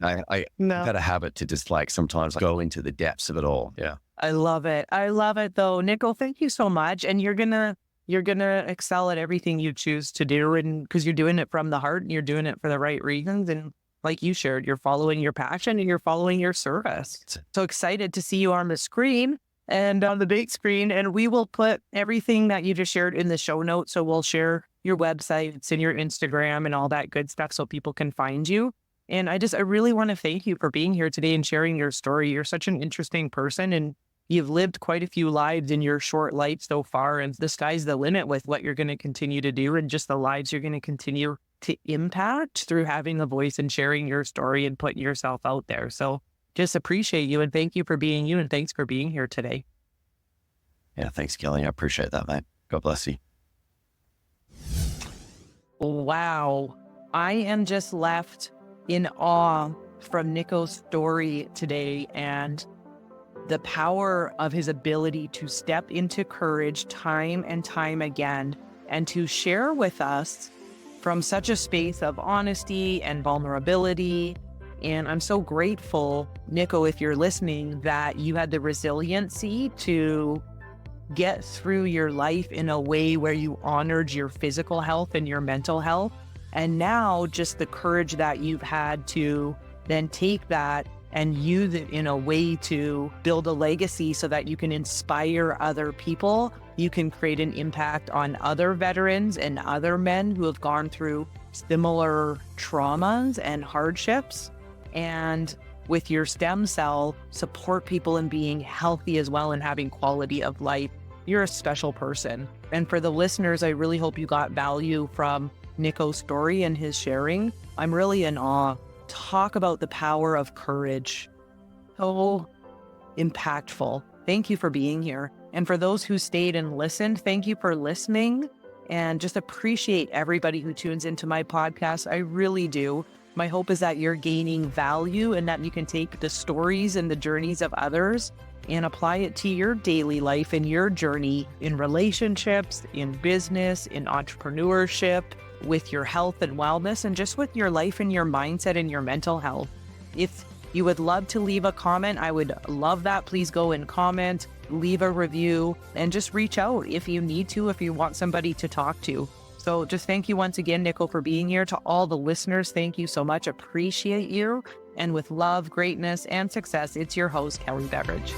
Speaker 1: I've got a habit to just like sometimes go into the depths of it all. Yeah.
Speaker 2: I love it. I love it though. Nico, thank you so much. And you're going to excel at everything you choose to do. And because you're doing it from the heart and you're doing it for the right reasons. And like you shared, you're following your passion and you're following your service. So excited to see you on the screen and on the big screen. And we will put everything that you just shared in the show notes. So we'll share your websites and your Instagram and all that good stuff so people can find you. And I really want to thank you for being here today and sharing your story. You're such an interesting person, and you've lived quite a few lives in your short life so far, and the sky's the limit with what you're going to continue to do and just the lives you're going to continue to impact through having a voice and sharing your story and putting yourself out there. So just appreciate you, and thank you for being you, and thanks for being here today.
Speaker 1: Yeah, thanks, Kelly. I appreciate that, mate. God bless you.
Speaker 2: Wow. I am just left in awe from Nico's story today, and the power of his ability to step into courage time and time again, and to share with us from such a space of honesty and vulnerability. And I'm so grateful, Nico, if you're listening, that you had the resiliency to get through your life in a way where you honored your physical health and your mental health. And now just the courage that you've had to then take that and use it in a way to build a legacy so that you can inspire other people. You can create an impact on other veterans and other men who have gone through similar traumas and hardships. And with your stem cell, support people in being healthy as well and having quality of life. You're a special person. And for the listeners, I really hope you got value from Nico's story and his sharing. I'm really in awe. Talk about the power of courage. So impactful. Thank you for being here. And for those who stayed and listened, thank you for listening, and just appreciate everybody who tunes into my podcast. I really do. My hope is that you're gaining value and that you can take the stories and the journeys of others and apply it to your daily life and your journey in relationships, in business, in entrepreneurship, with your health and wellness, and just with your life and your mindset and your mental health. If you would love to leave a comment, I would love that. Please go and comment, leave a review, and just reach out if you need to, if you want somebody to talk to. So just thank you once again, Nico, for being here. To all the listeners, thank you so much. Appreciate you. And with love, greatness, and success, it's your host, Kelly Beveridge.